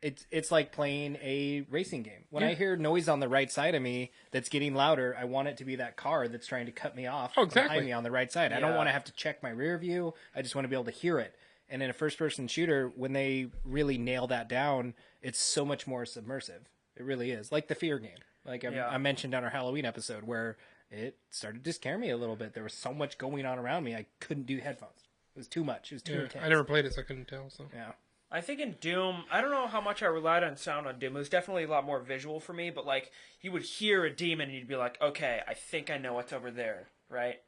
it's like playing a racing game. When I hear noise on the right side of me that's getting louder, I want it to be that car that's trying to cut me off exactly. behind me on the right side. I don't want to have to check my rear view. I just want to be able to hear it. And in a first-person shooter, when they really nail that down, it's so much more submersive. It really is. Like the Fear game. Like I mentioned on our Halloween episode, where it started to scare me a little bit. There was so much going on around me, I couldn't do headphones. It was too much. It was too intense. I never played it, so I couldn't tell. So Yeah. I think in Doom, I don't know how much I relied on sound on Doom. It was definitely a lot more visual for me, but like you would hear a demon and you'd be like, okay, I think I know what's over there, right?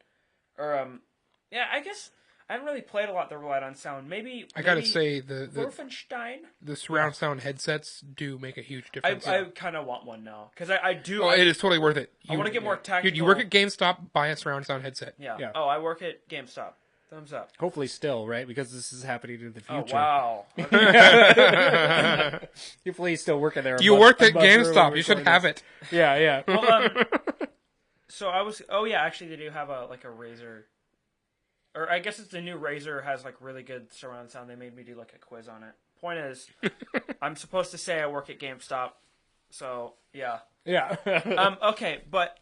Or yeah, I guess I haven't really played a lot that relied on sound. Maybe I gotta say the Wolfenstein. the surround sound headsets do make a huge difference. I kind of want one now because I do. Oh, it is totally worth it. I want to get more tactical. Dude, you work at GameStop, buy a surround sound headset. Yeah. Yeah. Oh, I work at GameStop. Thumbs up. Hopefully still, right? Because this is happening in the Oh future. wow. Hopefully he's still working there. You worked at GameStop. You should have it. Yeah, yeah. Well, so I was. Oh yeah, actually they do have a Razer. Or I guess it's the new Razer has like really good surround sound. They made me do like a quiz on it. Point is, I'm supposed to say I work at GameStop, so yeah. Yeah. Okay, but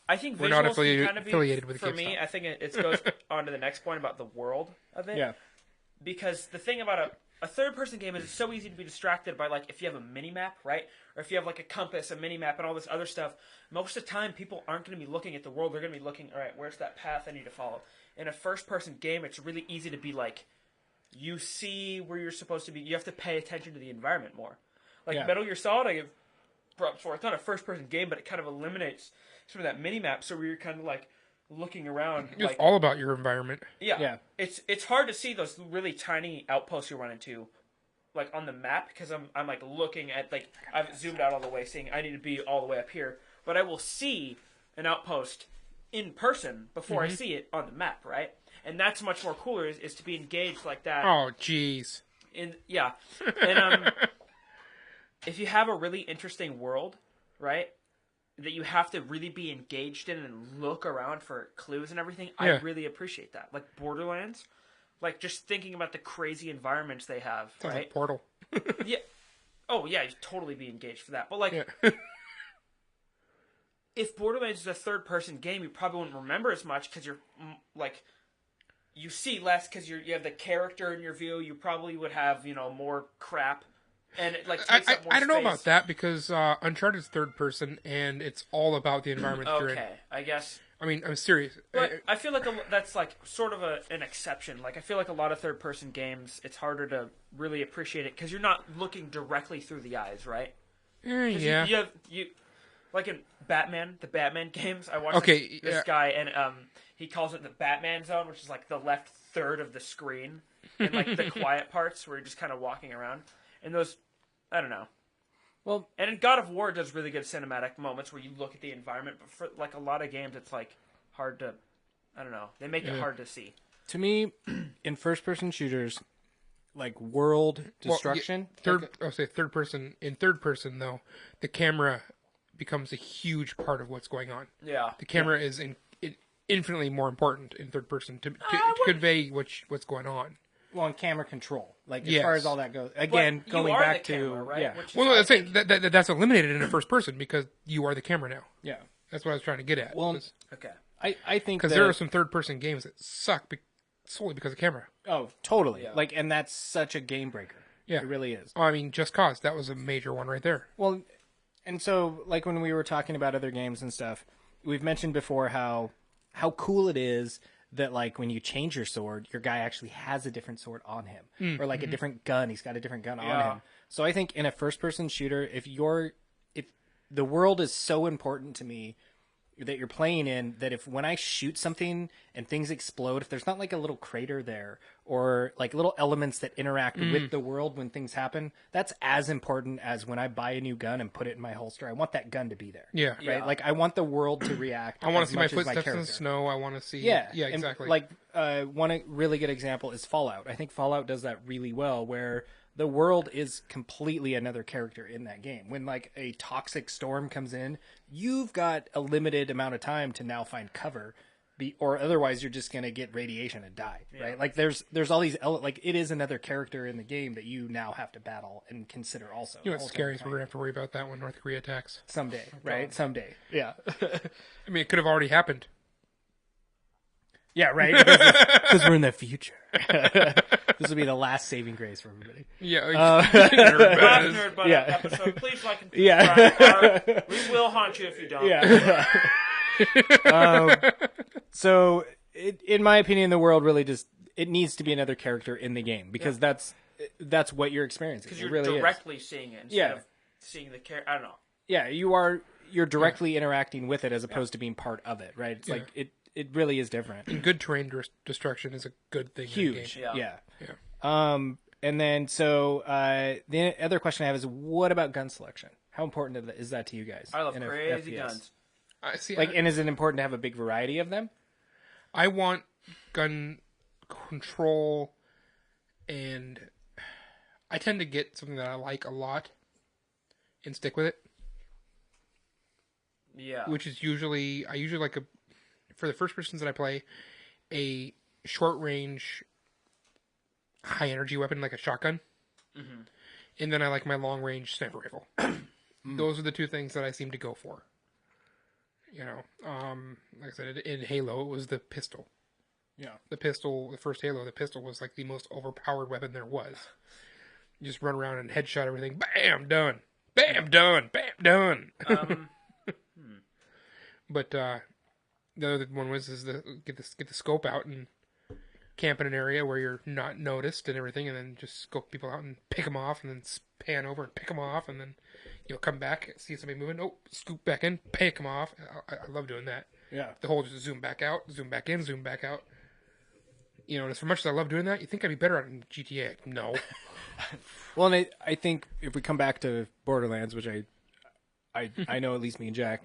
I think We're not visuals can kind of affiliated be, with for GameStop. me. I think it goes on to the next point about the world of it. Yeah. Because the thing about a third-person game is it's so easy to be distracted by, like, if you have a mini-map, right? Or if you have, like, a compass, a mini-map, and all this other stuff, most of the time people aren't going to be looking at the world. They're going to be looking, all right, where's that path I need to follow? In a first-person game, it's really easy to be, like, you see where you're supposed to be. You have to pay attention to the environment more. Like, Yeah. Metal Gear Solid, I give props for. It's not a first-person game, but it kind of eliminates some of that mini-map, so where you're kind of, like, looking around. It's like, all about your environment. yeah. Yeah. It's hard to see those really tiny outposts you run into, like on the map, because I'm like looking at, like, I've zoomed out all the way, saying I need to be all the way up here, but I will see an outpost in person before I see it on the map, right? And that's much more cooler is to be engaged like that. Oh, jeez. And if you have a really interesting world, right? That you have to really be engaged in and look around for clues and everything, I Yeah. really appreciate that. Like Borderlands, like just thinking about the crazy environments they have, Sounds right? like Portal. Yeah. Oh yeah, you'd totally be engaged for that. But like, Yeah. if Borderlands is a third-person game, you probably wouldn't remember as much because you're like, you see less because you have the character in your view. You probably would have more crap. And it, like, takes up more I don't know space. about that because Uncharted's third person and it's all about the environment that you're in. Okay, I guess. I mean, I'm serious. But I feel like that's like sort of an exception. Like I feel like a lot of third-person games, it's harder to really appreciate it because you're not looking directly through the eyes, right? 'Cause Yeah. you like in Batman, the Batman games. I watched this guy, and he calls it the Batman zone, which is like the left third of the screen, and like the quiet parts where you're just kind of walking around. And those, I don't know. Well, And in God of War does really good cinematic moments where you look at the environment, but for like a lot of games, it's like hard to, I don't know. They make it hard to see. to me, in first-person shooters, like world destruction. I'll say third person. In third person, though, the camera becomes a huge part of what's going on. Yeah. The camera is infinitely more important in third person to convey what's going on. Well, and camera control, like as Yes. far as all that goes. Again, But going you are back the to camera, right? yeah, Which is, Well, no, I that's think- that's eliminated in a first person because you are the camera now. yeah. That's what I was trying to get at. Well, Okay. I think because that, there are some third person games that suck solely because of camera. oh, totally. Yeah. Like, and that's such a game breaker. Yeah. It really is. Oh, I mean, Just Cause, that was a major one right there. Well, and so like when we were talking about other games and stuff, we've mentioned before how cool it is that like when you change your sword, your guy actually has a different sword on him, or like a different gun. He's got a different gun on him. So I think in a first-person shooter, if the world is so important to me that you're playing in, that if when I shoot something and things explode, if there's not like a little crater there or like little elements that interact with the world when things happen, that's as important as when I buy a new gun and put it in my holster. I want that gun to be there. Yeah. Right? Yeah. Like I want the world to react. I want as to see my much as footsteps in the character. snow. I want to see. Yeah, Yeah, and, exactly. like one really good example is Fallout. I think Fallout does that really well, where the world is completely another character in that game. When like a toxic storm comes in, you've got a limited amount of time to now find cover, or otherwise you're just gonna get radiation and die. Right? Like there's all these like it is another character in the game that you now have to battle and consider also. you know what's scary is we're going to have to worry about that when North Korea attacks. Someday, right? Someday, yeah. I mean, it could have already happened. Yeah, right. Because we're in the future. This will be the last saving grace for everybody. Yeah. Last Nerdbuzzed. Nerdbuzzed Yeah. episode. Please like and Yeah. subscribe. We will haunt you if you don't. Yeah. So, in my opinion, the world really just it needs to be another character in the game because that's what you're experiencing. Because It you're really directly seeing it instead Yeah. of seeing the character. I don't know. Yeah, you're directly interacting with it as opposed to being part of it, right? It's like it really is different. And good terrain destruction is a good thing. Huge. In a game. Yeah. And then so the other question I have is, what about gun selection? How important is that to you guys? I love in a crazy FPS? guns. I see. Like, and is it important to have a big variety of them? I want gun control, and I tend to get something that I like a lot and stick with it. Yeah. Which is usually like for the first persons that I play, a short range, high energy weapon like a shotgun, and then I like my long range sniper rifle. Those are the two things that I seem to go for. You know, like I said, in Halo, it was the pistol. Yeah. The first Halo, the pistol was like the most overpowered weapon there was. You just run around and headshot everything. Bam, done. Bam, done. Bam, done. But the other one was get the scope out and camp in an area where you're not noticed and everything, and then just scope people out and pick them off, and then pan over and pick them off, and then come back, see somebody moving, scoop back in, pick them off. I love doing that. Yeah. The whole just zoom back out, zoom back in, zoom back out. And as much as I love doing that, you think I'd be better at it in GTA? No. Well, and I think if we come back to Borderlands, which I know at least me and Jack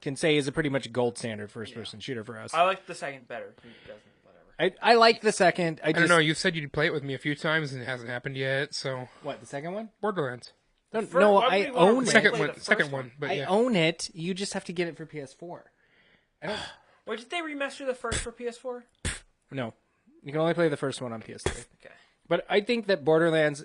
can say is a pretty much gold standard first person shooter for us. I like the second better. He doesn't. Whatever. I like the second. I don't know. You said you'd play it with me a few times, and it hasn't happened yet. So What, the second one? Borderlands. No, I own it. Second one. But I own it. You just have to get it for PS4. Wait, did they remaster the first for PS4? No, you can only play the first one on PS3. Okay. But I think that Borderlands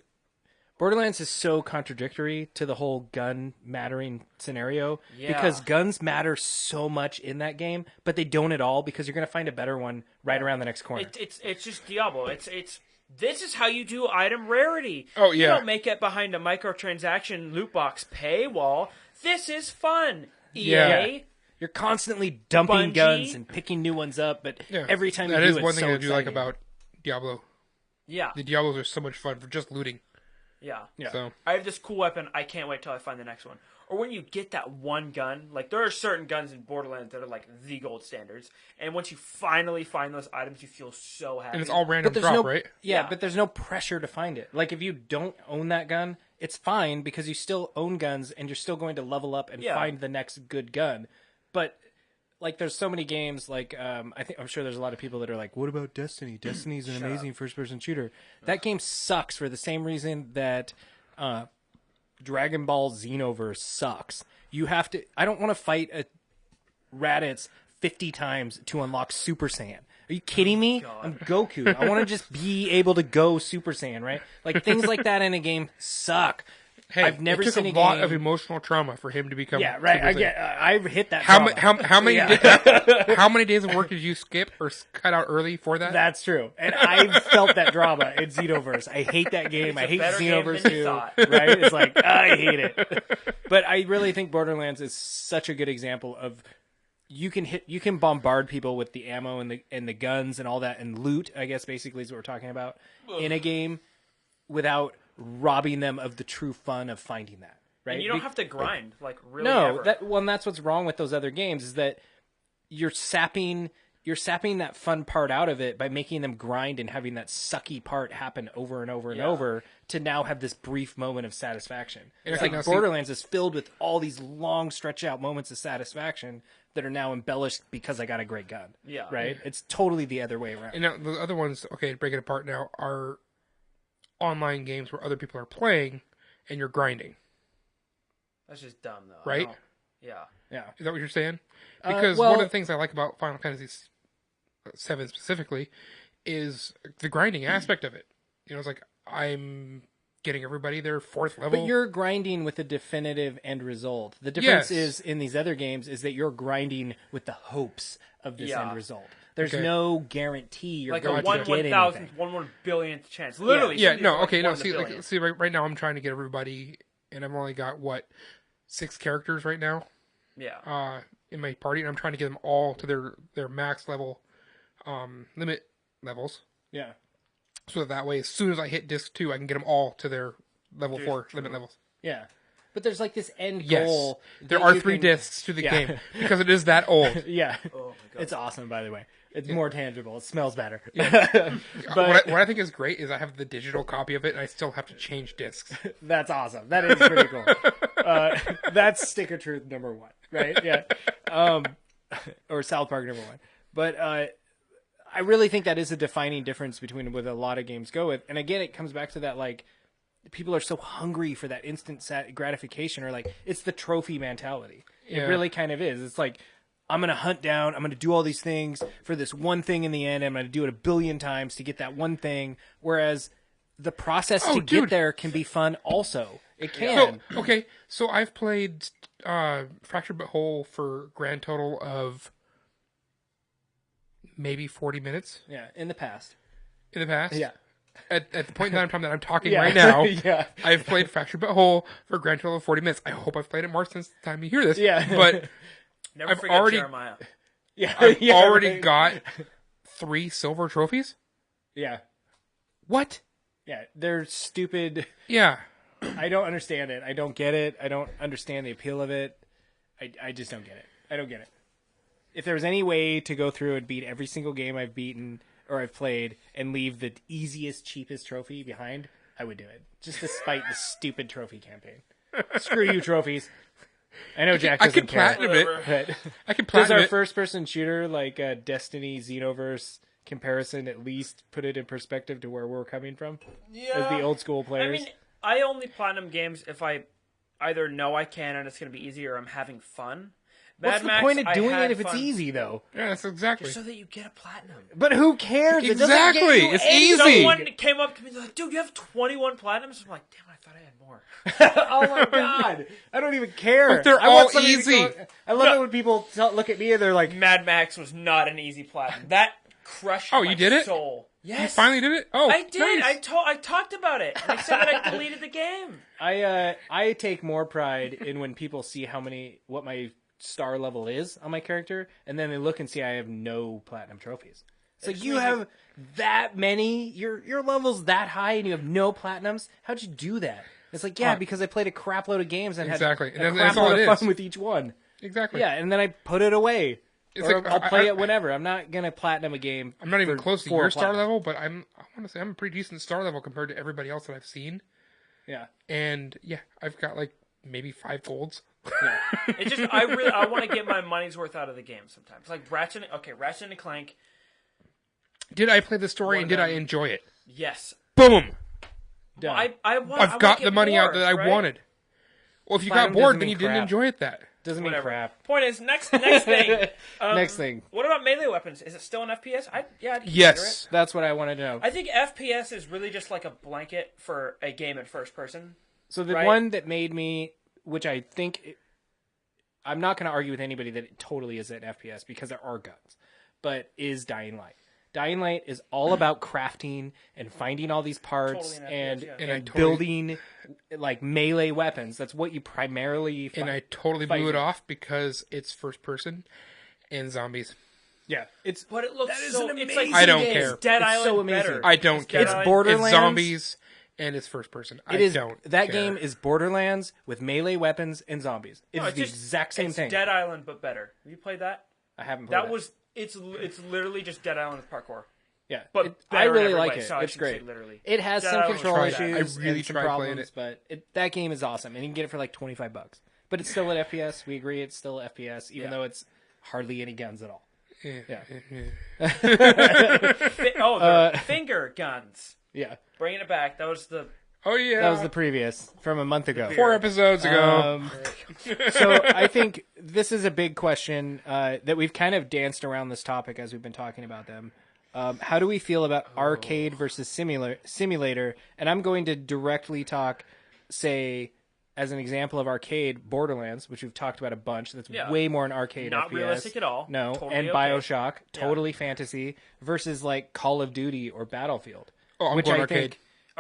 is so contradictory to the whole gun mattering scenario because guns matter so much in that game, but they don't at all because you're going to find a better one right around the next corner. It's just Diablo. It's this is how you do item rarity. Oh, yeah. You don't make it behind a microtransaction loot box paywall. This is fun. EA. Yeah. You're constantly dumping Bungie. guns and picking new ones up, but every time you that do is it, one it's thing so I do like exciting. about Diablo. Yeah. The Diablos are so much fun for just looting. Yeah. So I have this cool weapon. I can't wait till I find the next one. Or when you get that one gun, like there are certain guns in Borderlands that are like the gold standards, and once you finally find those items, you feel so happy. and it's all random But drop, there's right? Yeah, but there's no pressure to find it. Like if you don't own that gun, it's fine because you still own guns and you're still going to level up and find the next good gun. But like there's so many games like I'm sure there's a lot of people that are like, what about Destiny? Destiny's an amazing first person shooter. That game sucks for the same reason that Dragon Ball Xenoverse sucks. You have to I don't want to fight a Raditz 50 times to unlock Super Saiyan. Are you kidding me? I'm Goku. I want to just be able to go Super Saiyan, right? Like things like that in a game suck. Hey, I've never it took seen a a lot game- of emotional trauma for him to become. Yeah, right. Super I Saiyan. get. I've hit that. How, trauma. how many how many days of work did you skip or cut out early for that? That's true, and I felt that drama in Xenoverse. I hate that game. I hate better game Xenoverse than you too. thought. Right? It's like I hate it. But I really think Borderlands is such a good example of you can bombard people with the ammo and the guns and all that and loot. I guess basically is what we're talking about in a game without robbing them of the true fun of finding that. Right? And you don't have to grind like really. No, ever. and that's what's wrong with those other games is that you're sapping that fun part out of it by making them grind and having that sucky part happen over and over and over to now have this brief moment of satisfaction. It's Okay, like now see- Borderlands is filled with all these long stretch out moments of satisfaction that are now embellished because I got a great gun. Yeah. Right? It's totally the other way around. And now the other ones, okay, to break it apart now, are online games where other people are playing and you're grinding. That's just dumb though. Right? Yeah. Yeah. Is that what you're saying? Because well- one of the things I like about Final Fantasy VII specifically is the grinding aspect of it. It's like I'm getting everybody their fourth level. But you're grinding with a definitive end result. The difference Yes. is in these other games is that you're grinding with the hopes of this Yeah. end result. There's Okay. no guarantee you're Like a going one to get 1,000th, anything. 1/1000th chance. Literally. Yeah, something no, like okay, no. 1 in a billion. See, right now I'm trying to get everybody, and I've only got 6 characters right now Yeah. in my party, and I'm trying to get them all to their max level limit levels. Yeah. So that way, as soon as I hit disc 2, I can get them all to their level 4 limit levels. Yeah. But there's like this end Yes. goal. There that are you 3 can- discs to the Yeah. game because it is that old. Yeah. Oh my god. It's awesome, by the way. It's more tangible. It smells better. What I think is great is I have the digital copy of it, and I still have to change discs. That's awesome. That is pretty cool. That's Stick of Truth number 1, right? Yeah. Or South Park number 1. But I really think that is a defining difference between what a lot of games go with. And again, it comes back to that, like, people are so hungry for that instant gratification, or like, it's the trophy mentality. It Yeah. really kind of is. It's like, I'm going to hunt down, I'm going to do all these things for this one thing in the end. I'm going to do it 1 billion times to get that one thing. Whereas the process to get there can be fun also. It can. So, okay, so I've played Fractured But Whole for grand total of maybe 40 minutes Yeah, in the past. in the past. Yeah. At the point in time that I'm talking Yeah. right now, Yeah. I've played Fractured But Whole for a grand total of 40 minutes. I hope I've played it more since the time you hear this. Yeah. But Never I've forget already- Jeremiah. Yeah. I've yeah, already right. got 3 silver trophies. Yeah. What? Yeah. They're stupid. Yeah. I don't understand it. I don't get it. I don't understand the appeal of it. I just don't get it. I don't get it. If there was any way to go through and beat every single game I've beaten or I've played and leave the easiest, cheapest trophy behind, I would do it. Just to spite the stupid trophy campaign. Screw you, trophies. I know Jack I doesn't could care. platinum it. But I could does platinum our it. first-person shooter, like Destiny, Xenoverse comparison, at least put it in perspective to where we're coming from as the old school I players? mean, I only platinum games if I either know I can and it's going to be easy, or I'm having fun. What's Mad the Max, point of I doing had it if it's fun. easy, though? Yeah, that's exactly. So that you get a platinum. But who cares? It doesn't Exactly. get you It's anything. easy. Someone came up to me like, "Dude, you have 21 platinums." I'm like, "Damn, I thought I had more." Oh my god! I don't even care. But they're I want all somebody to easy. go- I love it when people look at me and they're like, Mad Max was not an easy platinum. That crushed Oh, my you did it? soul. Yes, You finally did it? Oh, I did. nice. I talked about it. And I said that I deleted the game. I take more pride in when people see what my star level is on my character, and then they look and see I have no platinum trophies. It's like, you have that many, your level's that high, and you have no platinums. How'd you do that? It's like, yeah, because I played a crap load of games and Exactly. had a And crap that's all load it of fun is. with each one. Exactly. Yeah, and then I put it away. It's Or like, I'll play I- it whenever. I'm not gonna platinum a game. I'm not even for close to 4 your star platinum. level, but I want to say I'm a pretty decent star level compared to everybody else that I've seen. Yeah. And yeah, I've got like maybe 5 golds. It just I want to get my money's worth out of the game sometimes. Like Ratchet and Clank. Did I play the story One and did I down. enjoy it? Yes, Boom! Done. I've got the money out that I wanted. Well, if you got Platinum bored, doesn't then mean you didn't crap. enjoy it that. Doesn't mean Whatever. crap. Point is, next thing. Next thing. What about melee weapons? Is it still an FPS? I'd consider Yes. it. That's what I wanted to know. I think FPS is really just like a blanket for a game in first person. So the Right. one that made me, which I think, I'm not going to argue with anybody that it totally is an FPS because there are guns, but is Dying Light. Dying Light is all about crafting and finding all these parts Totally an FPS, yeah. And I and totally- building like melee weapons. That's what you primarily find. And I totally Fighting. blew it off because it's first person and zombies. Yeah, it's But it looks That is so. an It's like amazing I don't it's care. Dead It's Island so amazing. better. I don't Dead care. It's Island- Borderlands. It's zombies and it's first person. it is don't that care. game is Borderlands with melee weapons and zombies. It's No, the exact same it's thing. Dead Island, but better. Have you played that? I haven't played That was it's literally just Dead Island with parkour. yeah, but I better in really every like way, it. so I it's shouldn't say great. literally. It has Dead some Island control tried that. I issues really and some tried playing problems, it. but that game is awesome, and you can get it for like $25. But it's still an FPS. We agree, it's still FPS, even though it's hardly any guns at all. Yeah. The finger guns. Yeah, Bringing it back. That was the Oh yeah. that was the previous from a month ago. 4 episodes ago. So I think this is a big question that we've kind of danced around this topic as we've been talking about them. How do we feel about arcade versus simulator? And I'm going to directly talk, say, as an example of arcade, Borderlands, which we've talked about a bunch. That's Yeah. way more an arcade Not FPS. realistic at all. No, Totally and okay. Bioshock, totally fantasy, versus like Call of Duty or Battlefield. Oh, I'm which going I arcade. think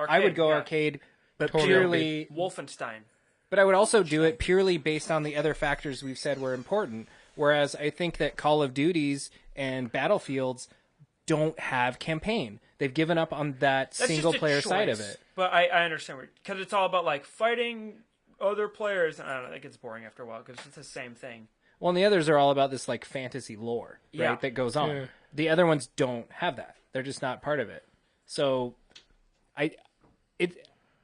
I would go yeah. arcade, but Totally purely Wolfenstein. but I would also do it purely based on the other factors we've said were important. Whereas I think that Call of Duties and Battlefields don't have campaign. They've given up on that That's single just a player side of choice. it. But I understand because it's all about like fighting other players. And I don't know. It gets boring after a while because it's the same thing. Well, and the others are all about this like fantasy lore, right? Yeah. That goes on. Yeah. The other ones don't have that. They're just not part of it. So,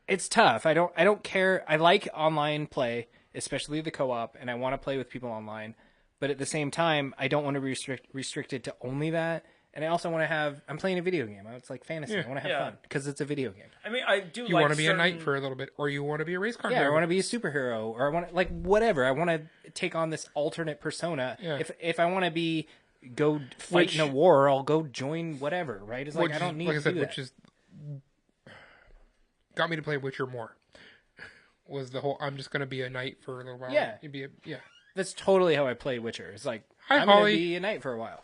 it's tough. I don't care. I like online play, especially the co-op, and I want to play with people online. But at the same time, I don't want to be restricted to only that. And I also want to have. I'm playing a video game. It's like fantasy. I want to have fun because it's a video game. I mean, I do. You want to be a knight for a little bit, or you want to be a race car Yeah, driver. I want to be a superhero, or I want to, like, whatever. I want to take on this alternate persona. Yeah. If I want to go fight in a war, I'll go join whatever. Right? It's like I don't need to do that. Which is got me to play Witcher more. Was the whole I'm just going to be a knight for a little while. Yeah. Yeah. That's totally how I play Witcher. It's like Hi, I'm going Holly. to be a knight for a while.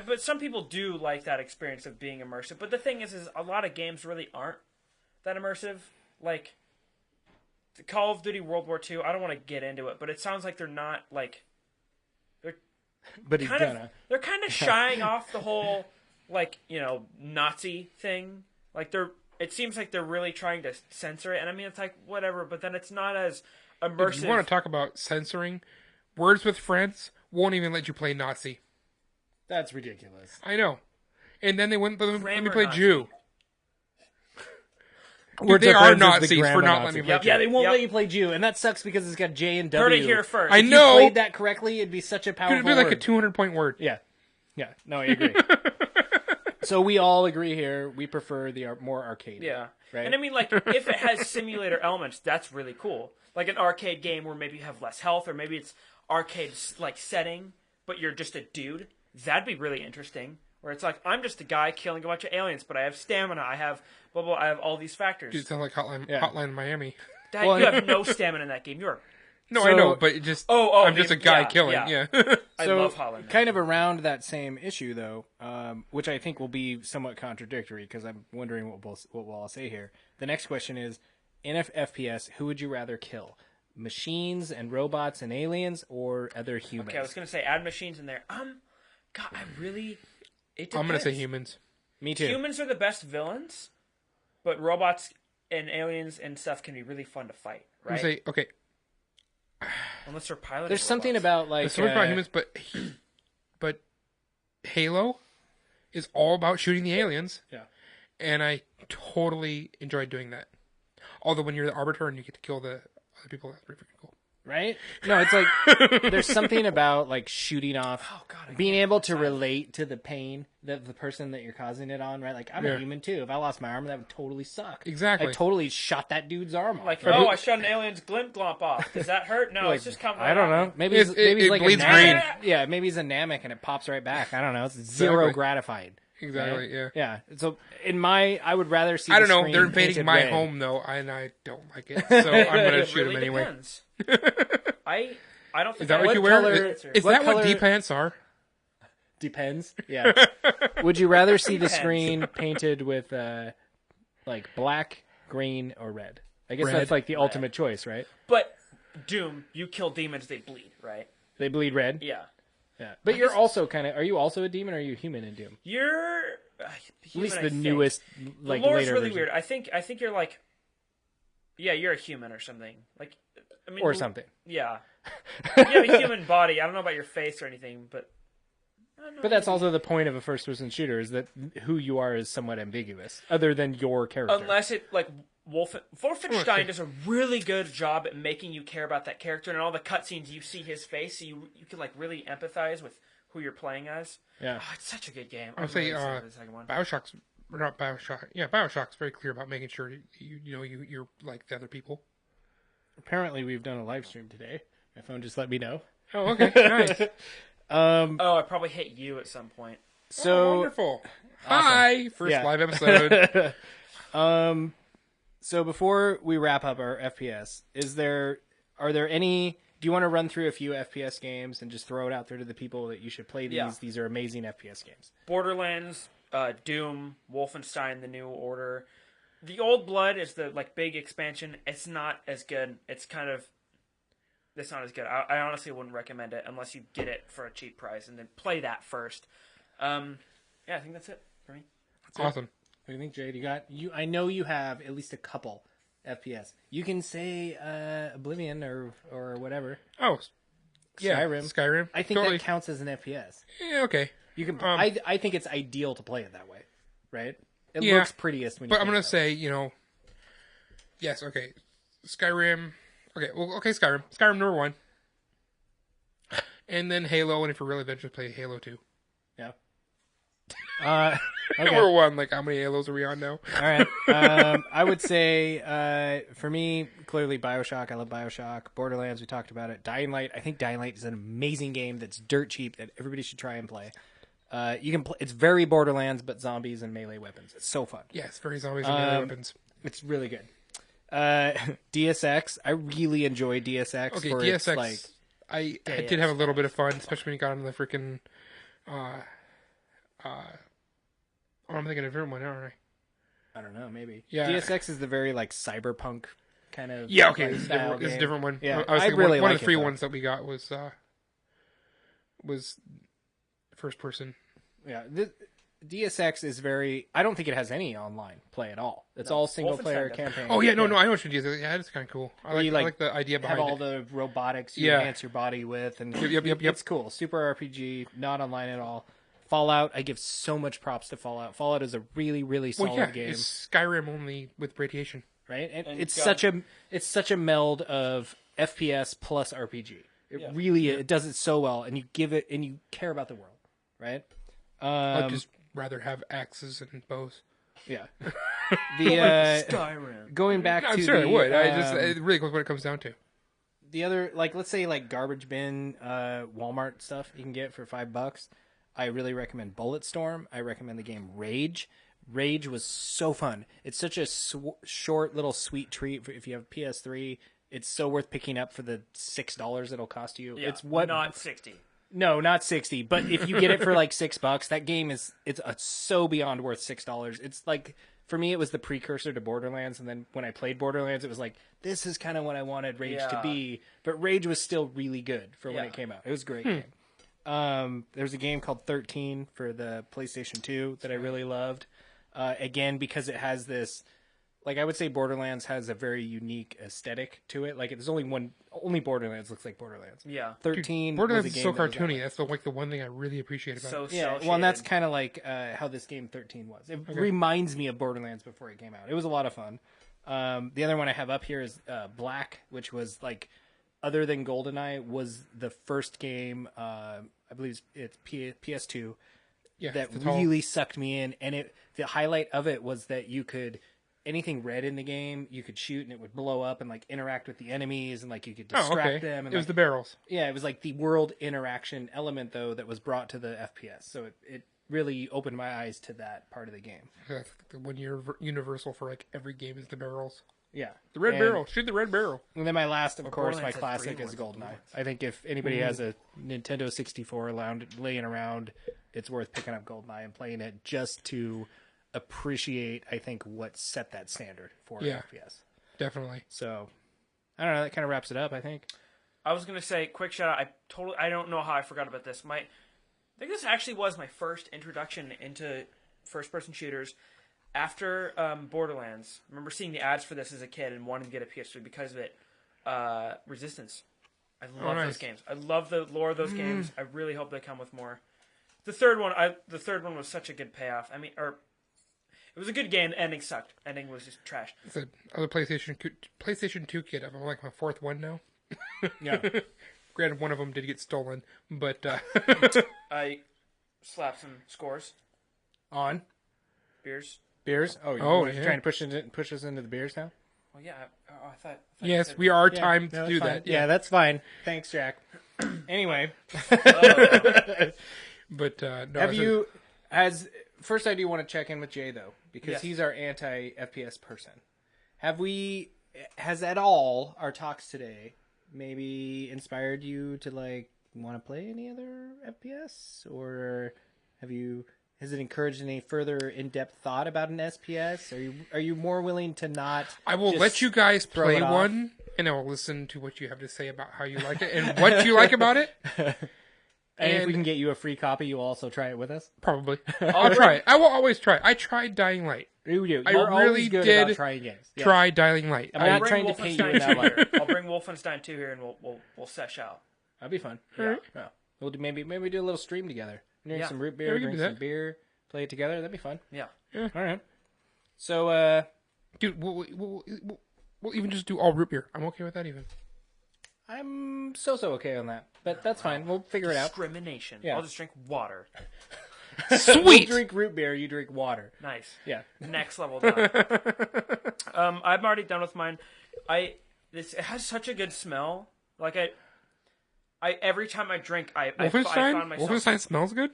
But some people do like that experience of being immersive. But the thing is a lot of games really aren't that immersive. Like the Call of Duty World War II. I don't want to get into it, but it sounds like they're not like But he's gonna. they're kind of shying off the whole like Nazi thing. Like it seems like they're really trying to censor it. And I mean, it's like whatever, but then it's not as immersive. If you want to talk about censoring, Words with Friends won't even let you play Nazi. That's ridiculous. I know. And then they wouldn't let me Grammar play Nazi. Jew. Words They of are Friends is the Nazis for grammar not Nazi. letting me play Jew. Yeah, they won't Yep. let you play Jew, and that sucks because it's got J and W. Heard it here first. I If know. you played that correctly, it'd be such a powerful It'd be like a word. 200-point word. Yeah. No, I agree. So we all agree here. We prefer the more arcade. Yeah. Right? And I mean, like, if it has simulator elements, that's really cool. Like an arcade game where maybe you have less health, or maybe it's arcade like setting, but you're just a dude. That'd be really interesting. Where it's like, I'm just a guy killing a bunch of aliens, but I have stamina, I have blah blah, I have all these factors. Dude, it sounds like Hotline Miami. Dad, Well, you have no stamina in that game. You're No, So- I know, but it just I'm just a guy killing. yeah. Yeah. I So, love Holland. kind of around that same issue, though, which I think will be somewhat contradictory because I'm wondering what we'll all say here. The next question is, in FPS, who would you rather kill? Machines and robots and aliens, or other humans? Okay, I was gonna say add machines in there. God, I really. It I'm gonna say depends. humans. Me too. Humans are the best villains, but robots and aliens and stuff can be really fun to fight, I'm right? gonna say okay. Unless they're piloted. There's something robots. about like There's so much about humans, but Halo is all about shooting the aliens. Yeah. And I totally enjoyed doing that. Although when you're the arbiter and you get to kill the other people, that's pretty freaking cool. right? No, it's like there's something about like shooting off, Oh God, I being can't able to decide. relate to the pain that the person that you're causing it on, right? Like I'm Yeah. a human too. If I lost my arm, that would totally suck. Exactly. I totally shot that dude's arm off. Like, right? oh, I shot an alien's glomp glomp off. Does that hurt? No, it's just coming. I don't know. Maybe It- he's, maybe he's it like bleeds a Namek. green. Yeah, maybe he's a Namek and it pops right back. I don't know. It's zero Exactly. gratifying. Exactly. right? Yeah. Yeah. So I would rather see. I don't the know. screen They're invading painted my red. home though, and I don't like it. So I'm gonna It shoot really them anyway. depends. I don't think Is that I what you would wear? color Is it. is what that what color- D-pants are? Depends. Yeah. Would you rather see the Depends. screen painted with like black, green, or red? I guess Red. that's like the ultimate choice, right? But Doom, you kill demons, they bleed, right? They bleed red. Yeah. Yeah. But you're also kind of. Are you also a demon? Or are you human in Doom? You're At human, least I the think. newest, like the lore's later really version. weird. I think you're like, yeah, you're a human or something. Like, I mean, Or something. Yeah. You have a human body. I don't know about your face or anything, but. I don't know, But that's maybe. also the point of a first-person shooter is that who you are is somewhat ambiguous, other than your character. Unless it like Wolfenstein does a really good job at making you care about that character, and in all the cutscenes you see his face, so you can like really empathize with who you're playing as. Yeah. Oh, it's such a good game. I'll say excited for the second one. Bioshock's not Bioshock. Yeah, Bioshock's very clear about making sure you're like the other people. Apparently, we've done a live stream today. My phone just let me know. Oh, okay, nice. Oh, I probably hit you at some point. Oh, wonderful. Hi, first Yeah. live episode. So before we wrap up our FPS, are there any? Do you want to run through a few FPS games and just throw it out there to the people that you should play these? Yeah. These are amazing FPS games. Borderlands, Doom, Wolfenstein: The New Order. The Old Blood is the like big expansion. It's not as good. It's not as good. I honestly wouldn't recommend it unless you get it for a cheap price and then play that first. Yeah, I think that's it for me. Awesome. What do you think, Jade? I know you have at least a couple FPS. You can say Oblivion or whatever. Oh, yeah. Skyrim. Skyrim. I think Totally. that counts as an FPS. Yeah, okay. You can. I think it's ideal to play it that way, right? It Yeah. looks prettiest when you. But I'm play gonna it that say, yes, okay. Skyrim. Okay, Skyrim. Skyrim number 1. And then Halo, and if you're really adventurous, play Halo 2. way. Yeah. Okay. Number 1, like how many Halos are we on now? All right. I would say for me, clearly BioShock. I love BioShock. Borderlands, we talked about it. Dying Light. I think Dying Light is an amazing game that's dirt cheap that everybody should try and play. You can play. It's very Borderlands, but zombies and melee weapons. It's so fun. Yes, very zombies and melee weapons. It's really good. DSX. I really enjoy DSX. Okay, for its, DSX. like, I did have a little bit of fun, especially when you got on the freaking. I'm thinking of a different one, aren't I? I don't know, maybe. Yeah. DSX is the very like cyberpunk kind of. Yeah, okay, it's style a game. different one. Yeah, I was thinking really one like of the free it, though. ones that we got was first person. Yeah, DSX is very. I don't think it has any online play at all. It's all single player Wolfenstein does. campaign. Oh yeah, no, I know what you do. Yeah, that's kind of cool. I You, like the idea have behind all it. the robotics you Yeah. enhance your body with, and Yep. it's cool. Super RPG, not online at all. Fallout, I give so much props to Fallout. Fallout is a really, really solid Well, yeah, game, it's Skyrim only with radiation. right? And And it's gun. such a meld of FPS plus RPG. It Yeah. really it does it so well, and you give it and you care about the world, right? I'd just rather have axes and bows. Yeah. The Skyrim. going back I'm to sure the, I would. It really goes what it comes down to. the other, like, let's say like garbage bin Walmart stuff you can get for $5. I really recommend Bulletstorm. I recommend the game Rage. Rage was so fun. It's such a short little sweet treat for if you have a PS3. It's so worth picking up for the $6 it'll cost you. Yeah, It's what not 60. No, not 60, but if you get it for like $6, that game is so beyond worth $6. It's like, for me it was the precursor to Borderlands, and then when I played Borderlands it was like, this is kind of what I wanted Rage to Yeah. be, but Rage was still really good for when Yeah. it came out. It was a great game. There's a game called 13 for the PlayStation 2 that I really loved. Again, because it has this, like, I would say Borderlands has a very unique aesthetic to it. Like, there's only Borderlands looks like Borderlands. Yeah. 13 Borderlands was is a so game that was that cartoony. way. That's the one thing I really appreciate about So it. Yeah, well, and that's kind of like how this game 13 was. It reminds me of Borderlands before it came out. It was a lot of fun. The other one I have up here is Black, which was like, other than GoldenEye, was the first game. I believe it's PS2 Yeah, that it's all- really sucked me in. And the highlight of it was that you could, anything red in the game, you could shoot and it would blow up and like interact with the enemies, and like you could Oh, distract okay. them. And It was like, the barrels. yeah, it was like the world interaction element though that was brought to the FPS. So it really opened my eyes to that part of the game. That's the one year universal for like every game is the barrels. Yeah, The red And- barrel. Shoot the red barrel. And then my last, of course, my Borderlands had classic three is ones. GoldenEye. I think if anybody has a Nintendo 64 laying around, it's worth picking up GoldenEye and playing it just to appreciate, I think, what set that standard for Yeah. FPS. Definitely. So, I don't know. That kind of wraps it up, I think. I was gonna say, quick shout out. I don't know how I forgot about this. I think this actually was my first introduction into first-person shooters. After Borderlands, I remember seeing the ads for this as a kid and wanting to get a PS3 because of it. Resistance. I love nice. those games. I love the lore of those games. I really hope they come with more. The third one was such a good payoff. I mean, it was a good game. The ending sucked. Ending was just trash. It's a other PlayStation 2 kid. I'm like my fourth one now. Yeah. Granted, one of them did get stolen, but I slapped some scores. On Beers. beers. Oh, Oh, you're yeah. trying to push us into the beers now. Well, yeah. I thought you yes, said- we are Yeah, timed no, to do that's fine. that. Yeah, that's fine. Thanks, Jack. Anyway, But no, have I said- you? First, I do want to check in with Jay though, because Yes. he's our anti FPS person. Has at all our talks today maybe inspired you to like want to play any other FPS, or has it encouraged any further in-depth thought about an SPS? Are you more willing to not? I will just let you guys throw play it off? one, and I will listen to what you have to say about how you like it and what you like about it. And if And- we can get you a free copy, you'll also try it with us. Probably. I'll try it. I will always try. I tried Dying Light. You do. I You're really always good did about trying games. Yeah. Try Dying Light. I'm I'll not bring trying to paint you in Wolfenstein that 2 light. here. I'll bring Wolfenstein 2 here, and we'll sesh out. That'd be fun. Yeah. Yeah. We'll do, maybe do a little stream together. Drink Yeah. some root Yeah, beer, we can drink do some that. beer, play it together. That'd be fun. Yeah. All right. So, Dude, we'll even just do all root beer. I'm okay with that even. I'm so okay on that, but that's fine. We'll figure it out. Discrimination. Yeah. I'll just drink water. We'll Sweet! drink root beer. You drink water. Nice. Yeah. Next level done. I'm already done with mine. It has such a good smell. Like I every time I drink, I find myself Wolfenstein smells good?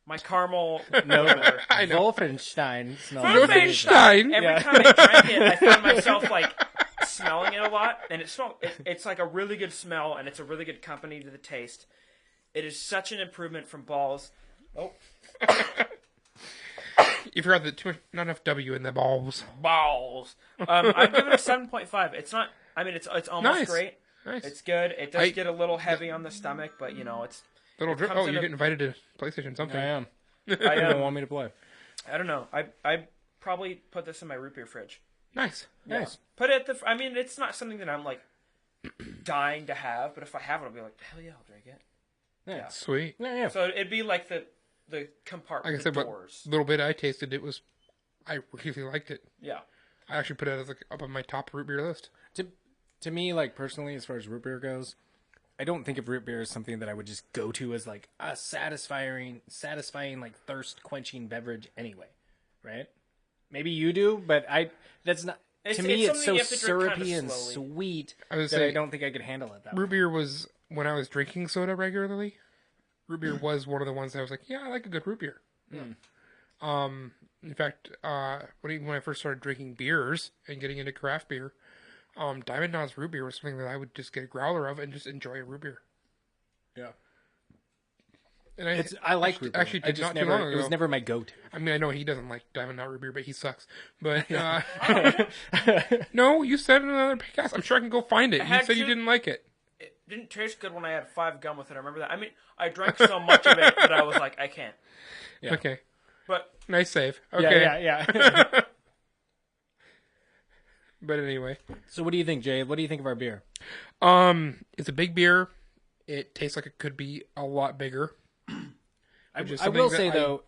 my caramel. No, I know. Wolfenstein smells amazing. Wolfenstein! Every Yeah. time I drank it, I found myself like smelling it a lot, and it's like a really good smell, and it's a really good company to the taste. It is such an improvement from Balls. Oh, You forgot that not enough W in the balls. balls! I'd give it a 7.5. It's not. I mean, it's almost Nice. great. Nice. It's good. It does I- get a little heavy on the stomach, but it's. Little drip. comes Oh, in you a- get invited to PlayStation something. I am. I You don't want me to play. I don't know. I probably put this in my root beer fridge. Nice. Yeah. Nice. Put it at the. I mean, it's not something that I'm like dying to have, but if I have it, I'll be like, hell yeah, I'll drink it. Yeah. Sweet. Yeah. So it'd be like the compartment, Like I said, the what doors. little bit I tasted, I really liked it. Yeah. I actually put it as up on my top root beer list. To me, like personally, as far as root beer goes, I don't think of root beer as something that I would just go to as like a satisfying like thirst quenching beverage anyway, right? Maybe you do, but that's not. It's- To me, it's it's so something you have to drink syrupy kinda and slowly. sweet I was that I saying, don't think I could handle it that way. root beer was, when I was drinking soda regularly, root beer was one of the ones that I was like, yeah, I like a good root beer. In fact, when I first started drinking beers and getting into craft beer, Diamond Knot's root beer was something that I would just get a growler of and just enjoy a root beer. Yeah, And I like root beer. actually I did just not too never. long It was ago. never my go-to. I mean, I know he doesn't like Diamond Knot root beer, but he sucks. But no, you said in another podcast. I'm sure I can go find it. You had said you to- didn't like it. It didn't taste good when I had 5 gum with it. I remember that. I mean, I drank so much of it that I was like, I can't. Yeah. Okay, But nice save. Okay, Yeah. But anyway, So, what do you think, Jay? What do you think of our beer? it's a big beer. It tastes like it could be a lot bigger. I Which is I will something say that though,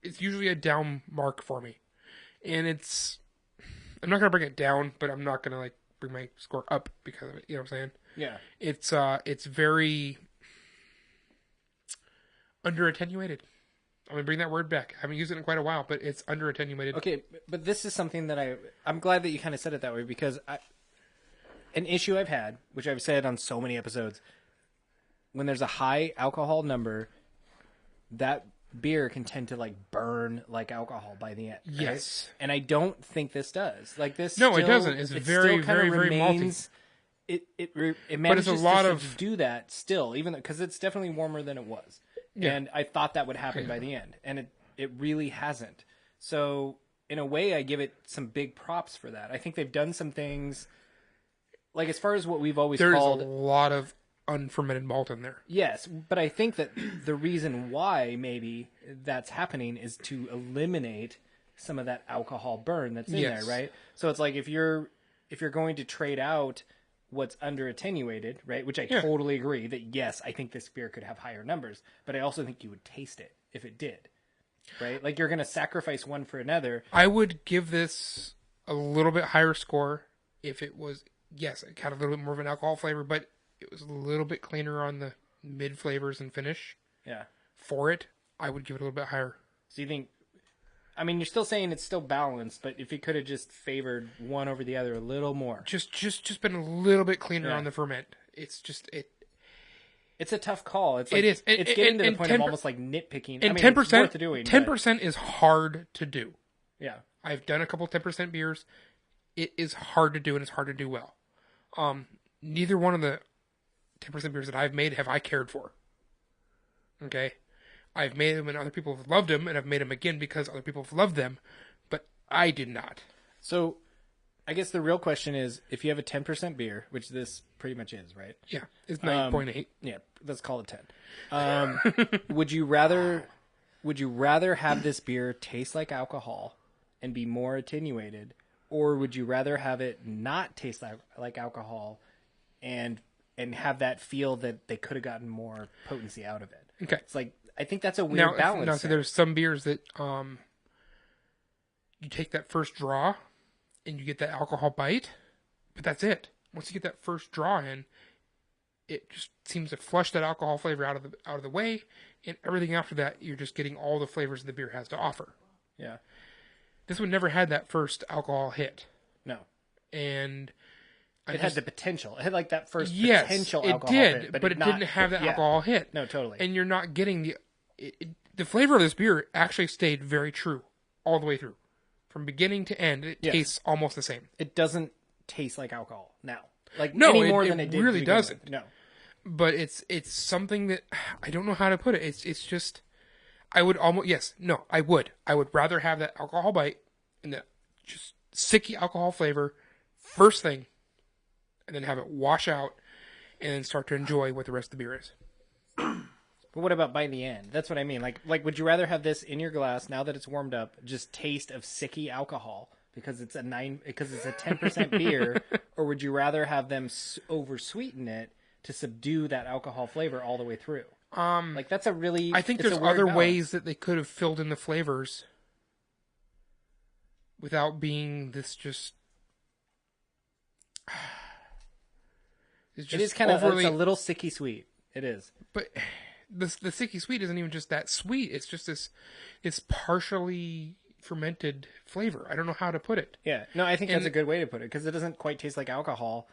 It's usually a down mark for me, and I'm not gonna bring it down, but I'm not gonna like bring my score up because of it. You know what I'm saying? yeah. It's very under attenuated. I'm gonna bring that word back. I haven't used it in quite a while, but it's under attenuated. Okay, but this is something that I'm glad that you kind of said it that way because an issue I've had, which I've said on so many episodes, when there's a high alcohol number, that beer can tend to like burn like alcohol by the end. Right? Yes. And I don't think this does. Like this. No, it still- doesn't. It's it very, still kinda very, very malty. remains- It manages lot to of- do that still, even because it's definitely warmer than it was. Yeah. And I thought that would happen by the end, and it really hasn't. So in a way, I give it some big props for that. I think they've done some things, like as far as what we've always There's called a lot of unfermented malt in there. yes, but I think that the reason why maybe that's happening is to eliminate some of that alcohol burn that's in Yes. there, right? So it's like if you're going to trade out what's under attenuated, right? Which I totally agree that yes, I think this beer could have higher numbers, but I also think you would taste it if it did. Right? Like you're going to sacrifice one for another. I would give this a little bit higher score if it was, yes, it had a little bit more of an alcohol flavor, but it was a little bit cleaner on the mid flavors and finish. Yeah. For it, I would give it a little bit higher. So you think I mean, you're still saying it's still balanced, but if you could have just favored one over the other a little more. Just been a little bit cleaner Yeah. on the ferment. It's just It's a tough call. It's like, It is. It's getting to the And point 10 of almost like nitpicking. and I mean, 10%. it's worth doing. 10% is hard to do. But, yeah. I've done a couple 10% beers. It is hard to do, and it's hard to do well. Neither one of the 10% beers that I've made have I cared for. Okay? I've made them and other people have loved them, and I've made them again because other people have loved them, but I did not. So I guess the real question is, if you have a 10% beer, which this pretty much is, right? Yeah, it's 9.8. Yeah, let's call it 10. Would you rather have this beer taste like alcohol and be more attenuated, or would you rather have it not taste like alcohol and have that feel that they could have gotten more potency out of it? Okay. It's like, I think that's a weird balance. Now, so there's some beers that you take that first draw and you get that alcohol bite, but that's it. Once you get that first draw in, it just seems to flush that alcohol flavor out of the way, and everything after that, you're just getting all the flavors the beer has to offer. Yeah. This one never had that first alcohol hit. No. And it had the potential. It had like that first yes, potential it alcohol did, hit, but it didn't have that alcohol hit. No, totally. And you're not getting the flavor of this beer actually stayed very true all the way through. From beginning to end, it tastes almost the same. It doesn't taste like alcohol now. Like no, any more than it did. Really doesn't. No. But it's something that I don't know how to put it. It's just I would rather have that alcohol bite and that just sicky alcohol flavor first thing, and then have it wash out, and then start to enjoy what the rest of the beer is. But what about by the end? That's what I mean. Like, would you rather have this in your glass now that it's warmed up, just taste of sicky alcohol because it's a 10% beer, or would you rather have them over sweeten it to subdue that alcohol flavor all the way through? Like that's a really. I think there's other ways that they could have filled in the flavors without being this just. It is kind of it's a little sicky sweet. It is, but. The sicky sweet isn't even just that sweet. It's just this partially fermented flavor. I don't know how to put it. Yeah. No, I think that's a good way to put it because it doesn't quite taste like alcohol,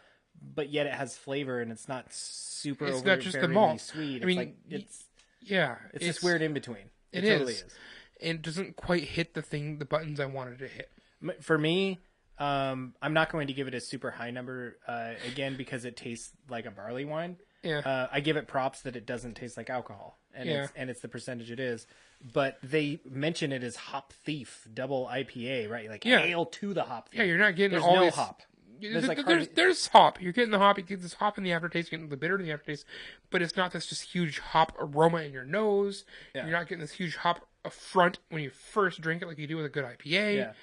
but yet it has flavor and it's not super. It's not just the malt. Sweet. I mean, it's it's this weird in between. It totally is. And it doesn't quite hit the buttons I wanted to hit. For me, I'm not going to give it a super high number again because it tastes like a barley wine. Yeah. I give it props that it doesn't taste like alcohol, and it's the percentage it is. But they mention it as Hop Thief Double IPA, right? Like hail to the Hop Thief. Yeah, you're not getting There's all no this hop. There's hop. You're getting the hop. You get this hop in the aftertaste. You're getting the bitter in the aftertaste, but it's not this just huge hop aroma in your nose. Yeah. You're not getting this huge hop up front when you first drink it, like you do with a good IPA. Yeah.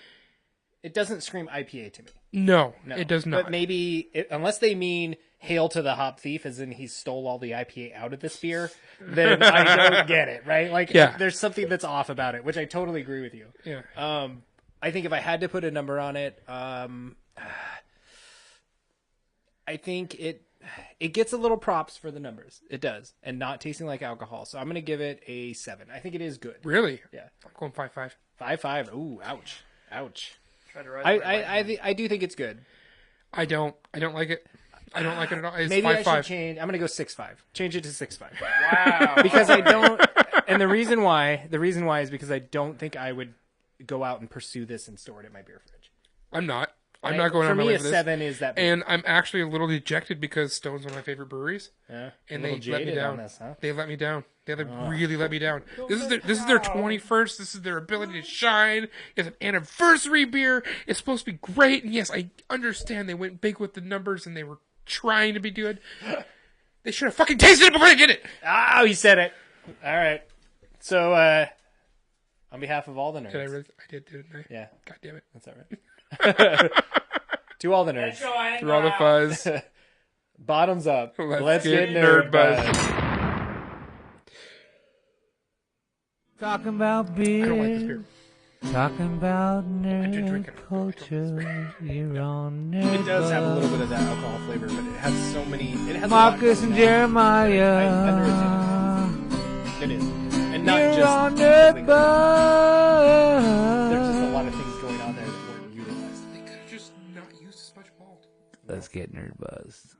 It doesn't scream IPA to me. No, it does not. But maybe, unless they mean hail to the hop thief, as in he stole all the IPA out of this beer, then I don't get it, right? Like, there's something that's off about it, which I totally agree with you. Yeah. I think if I had to put a number on it, I think it gets a little props for the numbers. It does. And not tasting like alcohol. So I'm going to give it a 7. I think it is good. Really? Yeah. I'm going 5.5. 5.5. Ooh, ouch. Ouch. I do think it's good. I don't like it. I don't like it at all. It's Maybe 5.5. I should change. I'm going to go 6.5. Change it to 6.5. Wow. Because I don't. And the reason why is because I don't think I would go out and pursue this and store it in my beer fridge. I'm not. I'm not going for on my me. way A for this. 7 is that. Beer. And I'm actually a little dejected because Stone's one of my favorite breweries. Yeah. And they let me down. On this, huh? They let me down. They really let me down. This is their 21st. This is their ability to shine. It's an anniversary beer. It's supposed to be great. And yes, I understand they went big with the numbers and they were trying to be good. They should have fucking tasted it before they did it. Oh, he said it. All right. So, on behalf of all the nerds. Did I really? I did, didn't I? Yeah. God damn it. That's all right. To all the nerds. Through all the fuzz. Bottoms up. Let's get Nerdbuzzed. Talking about beer. I don't like this beer. Talking about did drink nerd it. culture. You're on Nerdbuzzed. It does have a little bit of that alcohol flavor, but it has so many. It has Marcus and I Jeremiah. understand it is, and not You're just. on There's Nerdbuzzed. just a lot of things going on there that weren't utilized. They could have just not used as much malt. Let's get Nerdbuzzed.